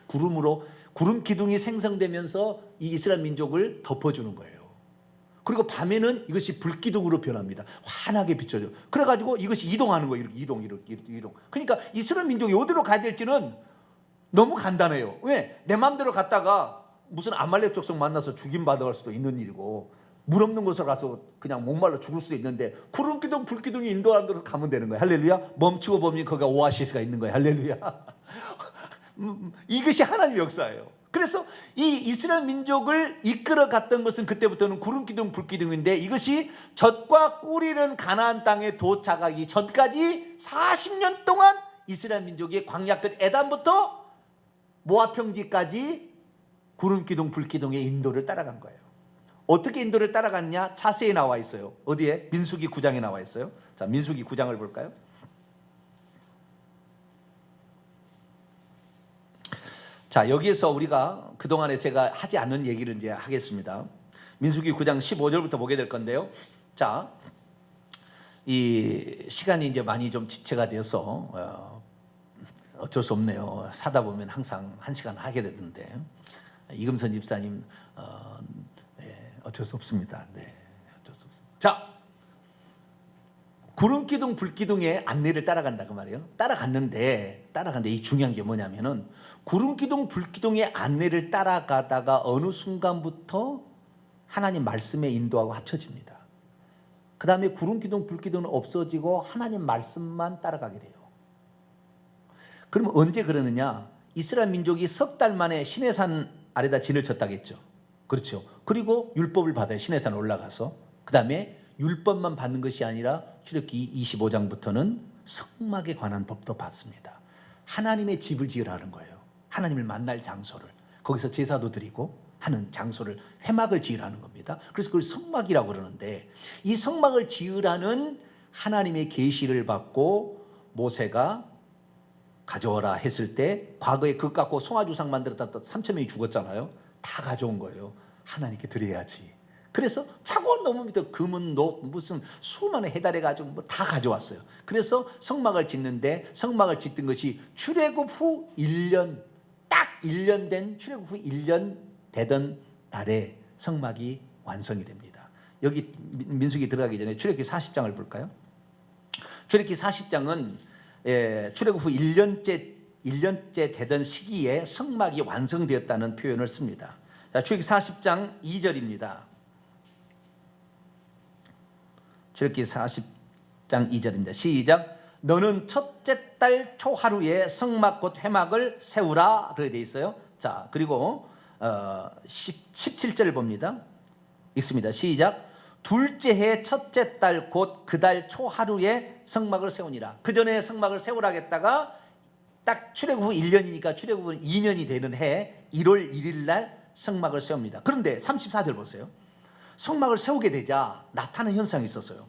구름 기둥이 생성되면서 이 이스라엘 민족을 덮어주는 거예요. 그리고 밤에는 이것이 불기둥으로 변합니다. 환하게 비춰져. 그래가지고 이것이 이동하는 거예요. 이렇게 이동. 그러니까 이스라엘 민족이 어디로 가야 될지는 너무 간단해요. 왜? 내 마음대로 갔다가 무슨 아말렉 족속 만나서 죽임 받아갈 수도 있는 일이고 물 없는 곳에 가서 그냥 목말라 죽을 수도 있는데 구름 기둥, 불 기둥이 인도하는 데로 가면 되는 거예요. 할렐루야. 멈추고 보면 거기가 오아시스가 있는 거예요. 할렐루야. 이것이 하나님의 역사예요. 그래서 이 이스라엘 민족을 이끌어 갔던 것은 그때부터는 구름 기둥, 불 기둥인데 이것이 젖과 꿀이는 가나안 땅에 도착하기 전까지 40년 동안 이스라엘 민족이 광야 끝 에담부터 모압 평지까지 구름 기둥, 불 기둥의 인도를 따라간 거예요. 어떻게 인도를 따라갔냐? 자세히 나와 있어요. 어디에? 민수기 9장에 나와 있어요. 자, 민수기 9장을 볼까요? 자, 여기에서 우리가 그동안에 제가 하지 않은 얘기를 이제 하겠습니다. 민수기 9장 15절부터 보게 될 건데요. 자, 이 시간이 이제 많이 좀 지체가 되어서 어쩔 수 없네요. 사다 보면 항상 1시간 하게 되는데 이금선 집사님 네, 어쩔 수 없습니다. 네, 어쩔 수 없습니다. 자, 구름 기둥, 불 기둥의 안내를 따라간다 그 말이에요. 따라갔는데 이 중요한 게 뭐냐면은 구름 기둥, 불 기둥의 안내를 따라가다가 어느 순간부터 하나님 말씀에 인도하고 합쳐집니다. 그 다음에 구름 기둥, 불 기둥은 없어지고 하나님 말씀만 따라가게 돼요. 그러면 언제 그러느냐? 이스라엘 민족이 석 달 만에 시내산 아래다 진을 쳤다겠죠. 그렇죠. 그리고 율법을 받아요. 시내산 올라가서. 그 다음에 율법만 받는 것이 아니라 출애굽기 25장부터는 성막에 관한 법도 받습니다. 하나님의 집을 지으라는 거예요. 하나님을 만날 장소를. 거기서 제사도 드리고 하는 장소를 회막을 지으라는 겁니다. 그래서 그걸 성막이라고 그러는데 이 성막을 지으라는 하나님의 계시를 받고 모세가 가져오라 했을 때 과거에 그것 갖고 송아주상 만들었다 3,000명이 죽었잖아요. 다 가져온 거예요. 하나님께 드려야지. 그래서 차고 넘으면 금은 녹 무슨 수많은 해달에 가지고 뭐 다 가져왔어요. 그래서 성막을 짓는데 성막을 짓던 것이 출애굽 후 1년 딱 1년 된 출애굽 후 1년 되던 날에 성막이 완성이 됩니다. 여기 민수기 들어가기 전에 출애굽기 40장을 볼까요? 출애굽기 40장은 출애굽 후 1년째 되던 시기에 성막이 완성되었다는 표현을 씁니다. 자, 출애굽기 40장 2절입니다. 출애굽기 40장 2절입니다. 시작. 너는 첫째 달 초하루에 성막 곧 회막을 세우라 그렇게 돼 있어요. 자, 그리고 17절 봅니다. 읽습니다. 시작. 둘째 해 첫째 달 곧 그 달 초하루에 성막을 세우니라. 그 전에 성막을 세우라 했다가 딱 출애굽 후 1년이니까 출애굽은 2년이 되는 해 1월 1일 날 성막을 세웁니다. 그런데 34절 보세요. 성막을 세우게 되자 나타나는 현상이 있었어요.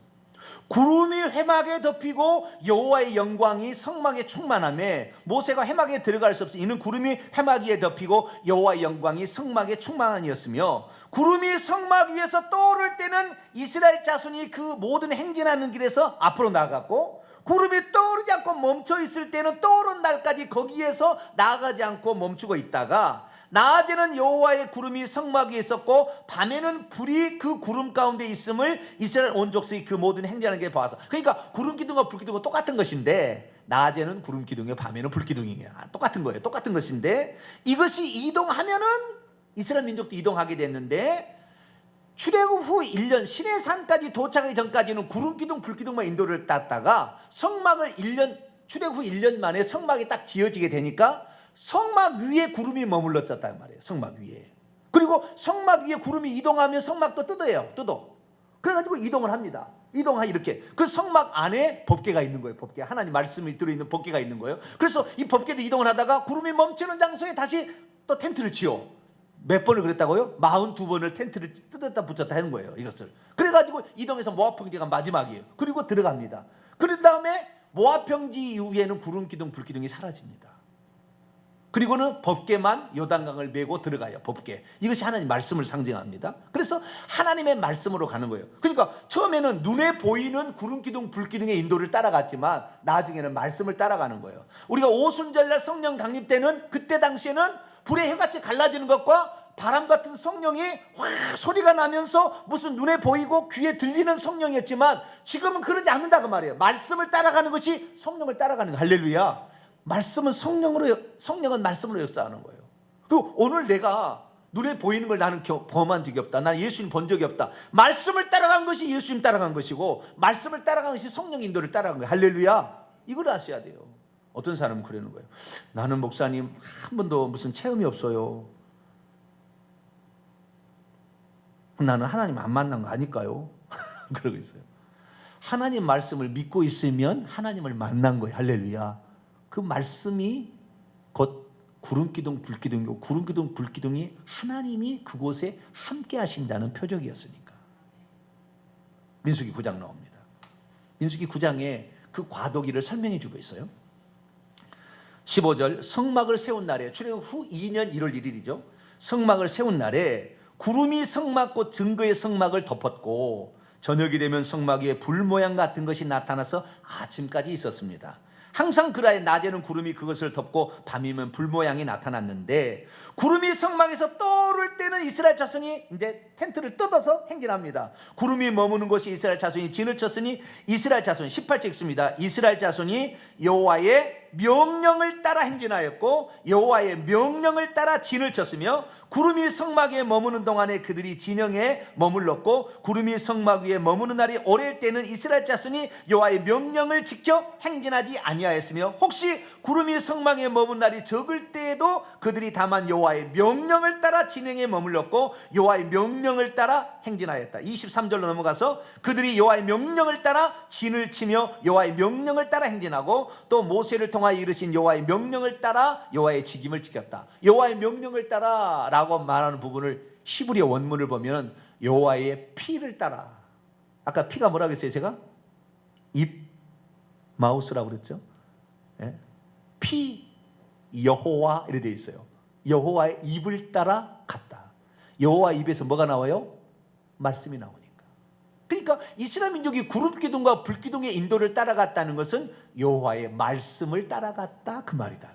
구름이 회막에 덮이고 여호와의 영광이 성막에 충만하며 모세가 회막에 들어갈 수 없어. 이는 구름이 회막 위에 덮이고 여호와의 영광이 성막에 충만하니었으며 구름이 성막 위에서 떠오를 때는 이스라엘 자손이 그 모든 행진하는 길에서 앞으로 나갔고 구름이 떠오르지 않고 멈춰 있을 때는 떠오른 날까지 거기에서 나가지 않고 멈추고 있다가 낮에는 여호와의 구름이 성막 위에 있었고 밤에는 불이 그 구름 가운데 있음을 이스라엘 온 족속이 그 모든 행진하는 게 봐서. 그러니까 구름 기둥과 불 기둥은 똑같은 것인데 낮에는 구름 기둥이고 밤에는 불 기둥이야. 똑같은 거예요. 똑같은 것인데 이것이 이동하면은 이스라엘 민족도 이동하게 됐는데 출애굽 후 1년 시내산까지 도착하기 전까지는 구름기둥 불기둥만 인도를 땄다가 성막을 출애굽 후 1년 만에 성막이 딱 지어지게 되니까 성막 위에 구름이 머물렀었단 말이에요. 성막 위에. 그리고 성막 위에 구름이 이동하면 성막도 뜯어. 그래가지고 이동을 합니다. 이렇게 그 성막 안에 법궤가 있는 거예요. 법궤, 하나님 말씀이 들어있는 법궤가 있는 거예요. 그래서 이 법궤도 이동을 하다가 구름이 멈추는 장소에 다시 또 텐트를 치워. 몇 번을 그랬다고요? 42번을 텐트를 뜯었다 붙였다 하는 거예요. 이것을. 그래가지고 이동해서 모압 평지가 마지막이에요. 그리고 들어갑니다. 그런 다음에 모압 평지 이후에는 구름 기둥 불기둥이 사라집니다. 그리고는 법궤만 요단강을 메고 들어가요. 법궤. 이것이 하나님 말씀을 상징합니다. 그래서 하나님의 말씀으로 가는 거예요. 그러니까 처음에는 눈에 보이는 구름기둥 불기둥의 인도를 따라갔지만 나중에는 말씀을 따라가는 거예요. 우리가 오순절날 성령 강림 때는 그때 당시에는 불의 해같이 갈라지는 것과 바람 같은 성령이 확 소리가 나면서 무슨 눈에 보이고 귀에 들리는 성령이었지만 지금은 그러지 않는다고 말이에요. 말씀을 따라가는 것이 성령을 따라가는 거예요. 할렐루야. 말씀은 성령은 말씀으로 역사하는 거예요. 그리고 오늘 내가 눈에 보이는 걸 나는 경험한 적이 없다. 나는 예수님 본 적이 없다. 말씀을 따라간 것이 예수님 따라간 것이고 말씀을 따라간 것이 성령 인도를 따라간 거예요. 할렐루야. 이걸 아셔야 돼요. 어떤 사람은 그러는 거예요. 나는 목사님 한 번도 무슨 체험이 없어요. 나는 하나님 안 만난 거 아닐까요? 그러고 있어요. 하나님 말씀을 믿고 있으면 하나님을 만난 거예요. 할렐루야. 그 말씀이 곧 구름기둥 불기둥이고 구름기둥 불기둥이 하나님이 그곳에 함께 하신다는 표적이었으니까. 민수기 9장 나옵니다. 민수기 9장에 그 과도기를 설명해 주고 있어요. 15절 성막을 세운 날에 출애굽 후 2년 1월 1일이죠. 성막을 세운 날에 구름이 성막 곧 증거의 성막을 덮었고 저녁이 되면 성막 위에 불 모양 같은 것이 나타나서 아침까지 있었습니다. 항상 그라에 낮에는 구름이 그것을 덮고 밤이면 불 모양이 나타났는데 구름이 성막에서 떠오를 때는 이스라엘 자손이 이제 텐트를 뜯어서 행진합니다. 구름이 머무는 곳이 이스라엘 자손이 진을 쳤으니 이스라엘 자손 18절 읽습니다. 이스라엘 자손이 여호와의 명령을 따라 행진하였고 여호와의 명령을 따라 진을 쳤으며 구름이 성막 위에 머무는 동안에 그들이 진영에 머물렀고 구름이 성막 위에 머무는 날이 오래일 때는 이스라엘 자손이 여호와의 명령을 지켜 행진하지 아니하였으며 혹시 구름이 성막 위에 머문 날이 적을 때에도 그들이 다만 여호와의 명령을 따라 진영에 머물렀고 여호와의 명령을 따라 행진하였다. 23절로 넘어가서 그들이 여호와의 명령을 따라 진을 치며 여호와의 명령을 따라 행진하고 또 모세를 통하여 이르신 여호와의 명령을 따라 여호와의 직임을 지켰다. 여호와의 명령을 따라 라고 말하는 부분을 히브리 원문을 보면 여호와의 피를 따라. 아까 피가 뭐라고 했어요? 제가 입 마우스라고 그랬죠. 예? 피 여호와 이렇게 되어 있어요. 여호와의 입을 따라 갔다. 여호와 입에서 뭐가 나와요? 말씀이 나오니까. 그러니까 이스라엘 민족이 구름기둥과 불기둥의 인도를 따라갔다는 것은 여호와의 말씀을 따라갔다 그 말이다.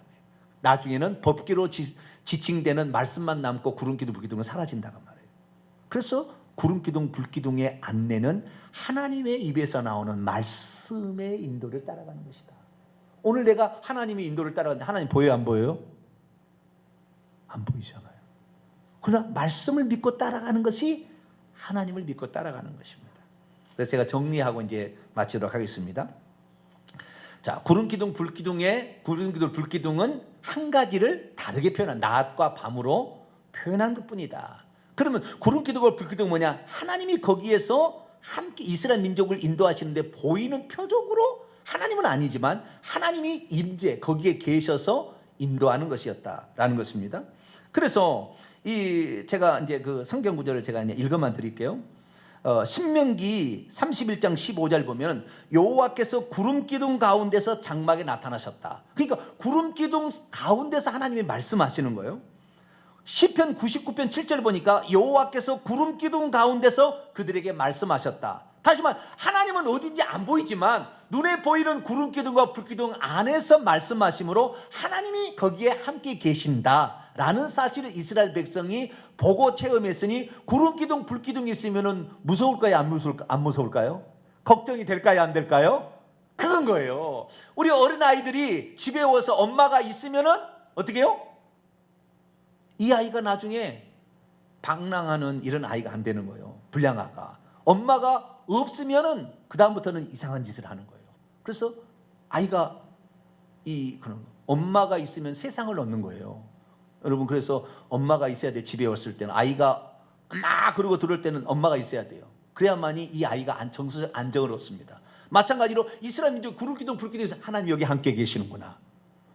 나중에는 법궤로 지칭되는 말씀만 남고 구름기둥 불기둥은 사라진다고 말해요. 그래서 구름기둥 불기둥의 안내는 하나님의 입에서 나오는 말씀의 인도를 따라가는 것이다. 오늘 내가 하나님의 인도를 따라가는데 하나님 보여요 안 보여요? 안 보이잖아요. 그러나 말씀을 믿고 따라가는 것이 하나님을 믿고 따라가는 것입니다. 그래서 제가 정리하고 이제 마치도록 하겠습니다. 자, 구름기둥 불기둥은 한 가지를 다르게 표현한 낮과 밤으로 표현한 것뿐이다. 그러면 구름기둥과 불기둥은 뭐냐? 하나님이 거기에서 함께 이스라엘 민족을 인도하시는데 보이는 표적으로 하나님은 아니지만 하나님이 임재 거기에 계셔서 인도하는 것이었다라는 것입니다. 그래서 제가 이제 그 성경 구절을 제가 이제 읽어만 드릴게요. 신명기 31장 15절 보면 여호와께서 구름기둥 가운데서 장막에 나타나셨다. 그러니까 구름기둥 가운데서 하나님이 말씀하시는 거예요. 시편 99편 7절 보니까 여호와께서 구름기둥 가운데서 그들에게 말씀하셨다. 다시 말 하나님은 어딘지 안 보이지만 눈에 보이는 구름기둥과 불기둥 안에서 말씀하심으로 하나님이 거기에 함께 계신다라는 사실을 이스라엘 백성이 보고 체험했으니 구름기둥 불기둥이 있으면 무서울까요? 안 무서울까요? 걱정이 될까요? 안 될까요? 그런 거예요. 우리 어린아이들이 집에 와서 엄마가 있으면 어떻게 해요? 이 아이가 나중에 방랑하는 이런 아이가 안 되는 거예요. 불량아가. 엄마가 없으면은 그 다음부터는 이상한 짓을 하는 거예요. 그래서 아이가 그런 엄마가 있으면 세상을 얻는 거예요. 여러분, 그래서 엄마가 있어야 돼. 집에 왔을 때는 아이가 막 그러고 들을 때는 엄마가 있어야 돼요. 그래야만이 이 아이가 정서적 안정을 얻습니다. 마찬가지로 이스라엘 민족 구름기둥 불기둥에서 하나님 여기 함께 계시는구나.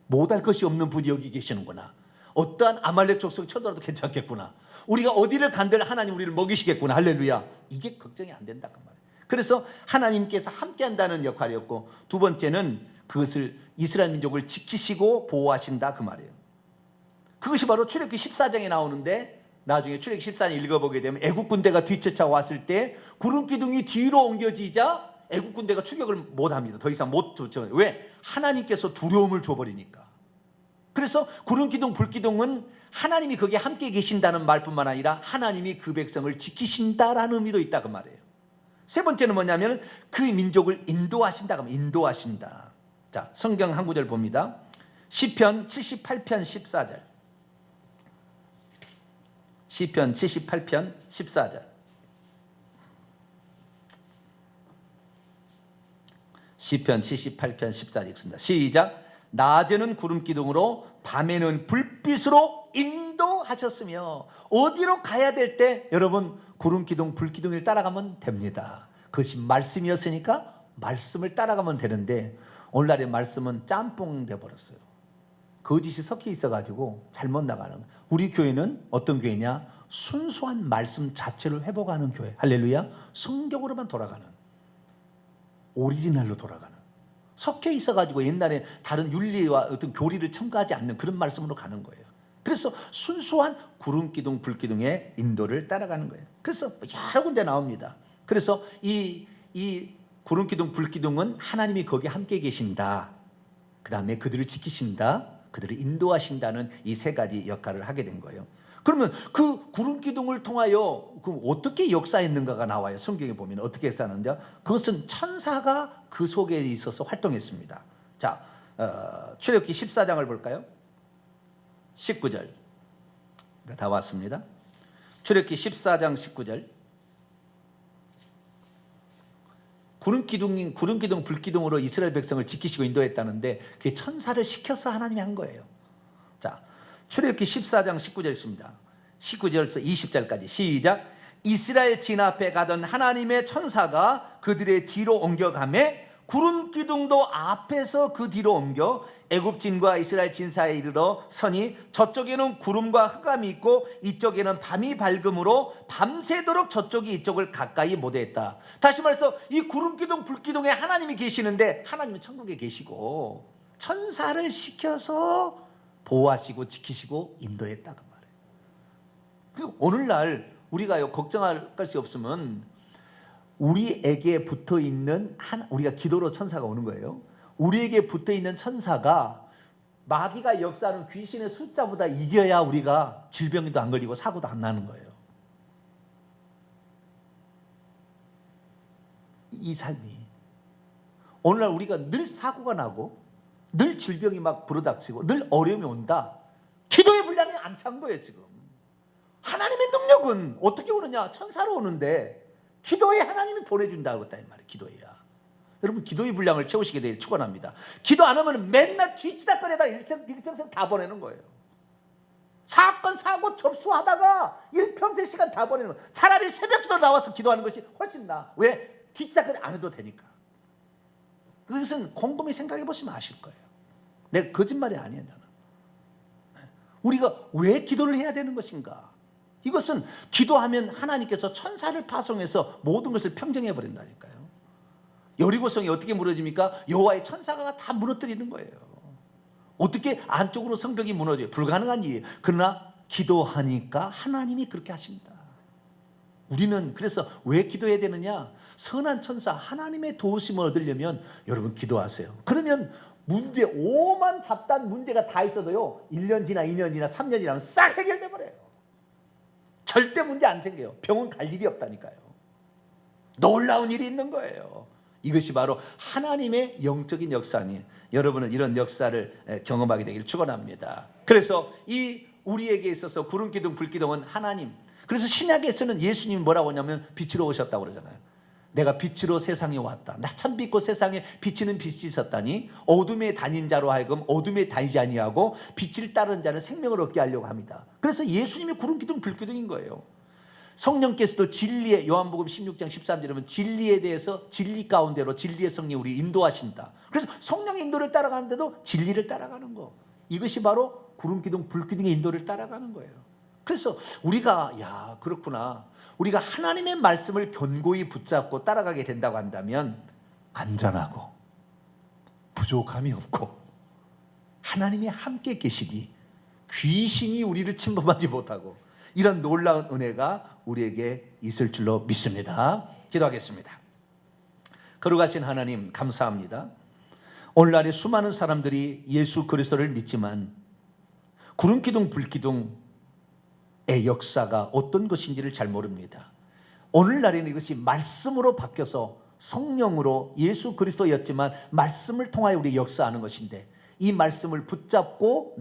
못할 것이 없는 분이 여기 계시는구나. 어떠한 아말렉 족속이 쳐들어도 괜찮겠구나. 우리가 어디를 간들 하나님 우리를 먹이시겠구나. 할렐루야. 이게 걱정이 안 된다 그 말이에요. 그래서 하나님께서 함께 한다는 역할이었고, 두 번째는 그것을 이스라엘 민족을 지키시고 보호하신다 그 말이에요. 그것이 바로 출애굽기 14장에 나오는데, 나중에 출애굽기 14장 읽어보게 되면 애국 군대가 뒤쫓아 왔을 때 구름 기둥이 뒤로 옮겨지자 애국 군대가 추격을 못합니다. 더 이상 못 쫓아. 왜? 하나님께서 두려움을 줘버리니까. 그래서 구름 기둥 불 기둥은 하나님이 거기에 함께 계신다는 말뿐만 아니라 하나님이 그 백성을 지키신다라는 의미도 있다 그 말이에요. 세 번째는 뭐냐면 그 민족을 인도하신다. 인도하신다. 자, 성경 한 구절 봅니다. 시편 78편 14절. 시편 78편 14절. 시편 78편 14절 읽습니다. 시작. 낮에는 구름 기둥으로 밤에는 불빛으로 인도하셨으며. 어디로 가야 될 때 여러분 구름 기둥 불 기둥을 따라가면 됩니다. 그것이 말씀이었으니까 말씀을 따라가면 되는데, 오늘날의 말씀은 짬뽕 돼버렸어요. 거짓이 섞여 있어가지고 잘못 나가는. 우리 교회는 어떤 교회냐? 순수한 말씀 자체를 회복하는 교회. 할렐루야. 성경으로만 돌아가는, 오리지널로 돌아가는, 섞여 있어가지고 옛날에 다른 윤리와 어떤 교리를 첨가하지 않는 그런 말씀으로 가는 거예요. 그래서 순수한 구름기둥 불기둥의 인도를 따라가는 거예요. 그래서 여러 군데 나옵니다. 그래서 이 구름기둥 불기둥은 하나님이 거기에 함께 계신다, 그 다음에 그들을 지키신다, 그들을 인도하신다는 이 세 가지 역할을 하게 된 거예요. 그러면 그 구름기둥을 통하여 그럼 어떻게 역사했는가가 나와요. 성경에 보면 어떻게 역사하는지. 그것은 천사가 그 속에 있어서 활동했습니다. 자, 출애굽기 14장을 볼까요? 19절. 다 왔습니다. 출애굽기 14장 19절. 구름기둥 불기둥으로 이스라엘 백성을 지키시고 인도했다는데 그게 천사를 시켜서 하나님이 한 거예요. 자, 출애굽기 14장 19절 있습니다. 19절부터 20절까지 시작. 이스라엘 진 앞에 가던 하나님의 천사가 그들의 뒤로 옮겨가매 구름 기둥도 앞에서 그 뒤로 옮겨 애굽 진과 이스라엘 진 사이에 이르러 서니 저쪽에는 구름과 흑암이 있고 이쪽에는 밤이 밝음으로 밤새도록 저쪽이 이쪽을 가까이 못했다. 다시 말해서 이 구름 기둥 불 기둥에 하나님이 계시는데 하나님은 천국에 계시고 천사를 시켜서 보호하시고 지키시고 인도했다고 말해요. 그리고 오늘날 우리가 걱정할 것이 없으면 우리에게 붙어있는 우리가 기도로 천사가 오는 거예요. 우리에게 붙어있는 천사가 마귀가 역사하는 귀신의 숫자보다 이겨야 우리가 질병도 안 걸리고 사고도 안 나는 거예요. 이 삶이 오늘날 우리가 늘 사고가 나고 늘 질병이 막 불어닥치고 늘 어려움이 온다. 기도의 분량이 안 찬 거예요. 지금 하나님의 능력은 어떻게 오느냐? 천사로 오는데 기도에 하나님이 보내준다고 했다 이 말이에요. 기도해야. 여러분 기도의 분량을 채우시게 되길 축원합니다. 기도 안 하면 맨날 뒤치다거리다 일평생 다 보내는 거예요. 사건 사고 접수하다가 일평생 시간 다 보내는 거예요. 차라리 새벽기도 나와서 기도하는 것이 훨씬 나아. 왜? 뒤치다거리 안 해도 되니까. 그것은 곰곰이 생각해 보시면 아실 거예요. 내가 거짓말이 아니에요. 나는. 우리가 왜 기도를 해야 되는 것인가? 이것은 기도하면 하나님께서 천사를 파송해서 모든 것을 평정해 버린다니까요. 여리고성이 어떻게 무너집니까? 여호와의 천사가 다 무너뜨리는 거예요. 어떻게 안쪽으로 성벽이 무너져요? 불가능한 일이에요. 그러나 기도하니까 하나님이 그렇게 하신다. 우리는 그래서 왜 기도해야 되느냐? 선한 천사 하나님의 도우심을 얻으려면 여러분 기도하세요. 그러면 문제 오만 잡다한 문제가 다 있어도요 1년 지나 2년 지나 3년 지나면 싹 해결돼 버려요. 절대 문제 안 생겨요. 병원 갈 일이 없다니까요. 놀라운 일이 있는 거예요. 이것이 바로 하나님의 영적인 역사니 여러분은 이런 역사를 경험하게 되기를 축원합니다. 그래서 이 우리에게 있어서 구름기둥 불기둥은 하나님, 그래서 신약에서는 예수님이 뭐라고 하냐면 빛으로 오셨다고 그러잖아요. 내가 빛으로 세상에 왔다. 나 참 빛고 세상에 비치는 빛이 있었다니 어둠에 다닌 자로 하여금 어둠에 다니지 아니하고 빛을 따르는 자는 생명을 얻게 하려고 합니다. 그래서 예수님이 구름 기둥 불기둥인 거예요. 성령께서도 진리의 요한복음 16장 13절에 보면 진리에 대해서 진리 가운데로 진리의 성령 우리 인도하신다. 그래서 성령의 인도를 따라가는데도 진리를 따라가는 거. 이것이 바로 구름 기둥 불기둥의 인도를 따라가는 거예요. 그래서 우리가 야 그렇구나. 우리가 하나님의 말씀을 견고히 붙잡고 따라가게 된다고 한다면 안전하고 부족함이 없고 하나님이 함께 계시니 귀신이 우리를 침범하지 못하고 이런 놀라운 은혜가 우리에게 있을 줄로 믿습니다. 기도하겠습니다. 거룩하신 하나님 감사합니다. 오늘날에 수많은 사람들이 예수 그리스도를 믿지만 구름기둥 불기둥 의 역사가 어떤 것인지를 잘 모릅니다. 오늘날에는 이것이 말씀으로 바뀌어서 성령으로 예수 그리스도였지만 말씀을 통하여 우리 역사하는 것인데 이 말씀을 붙잡고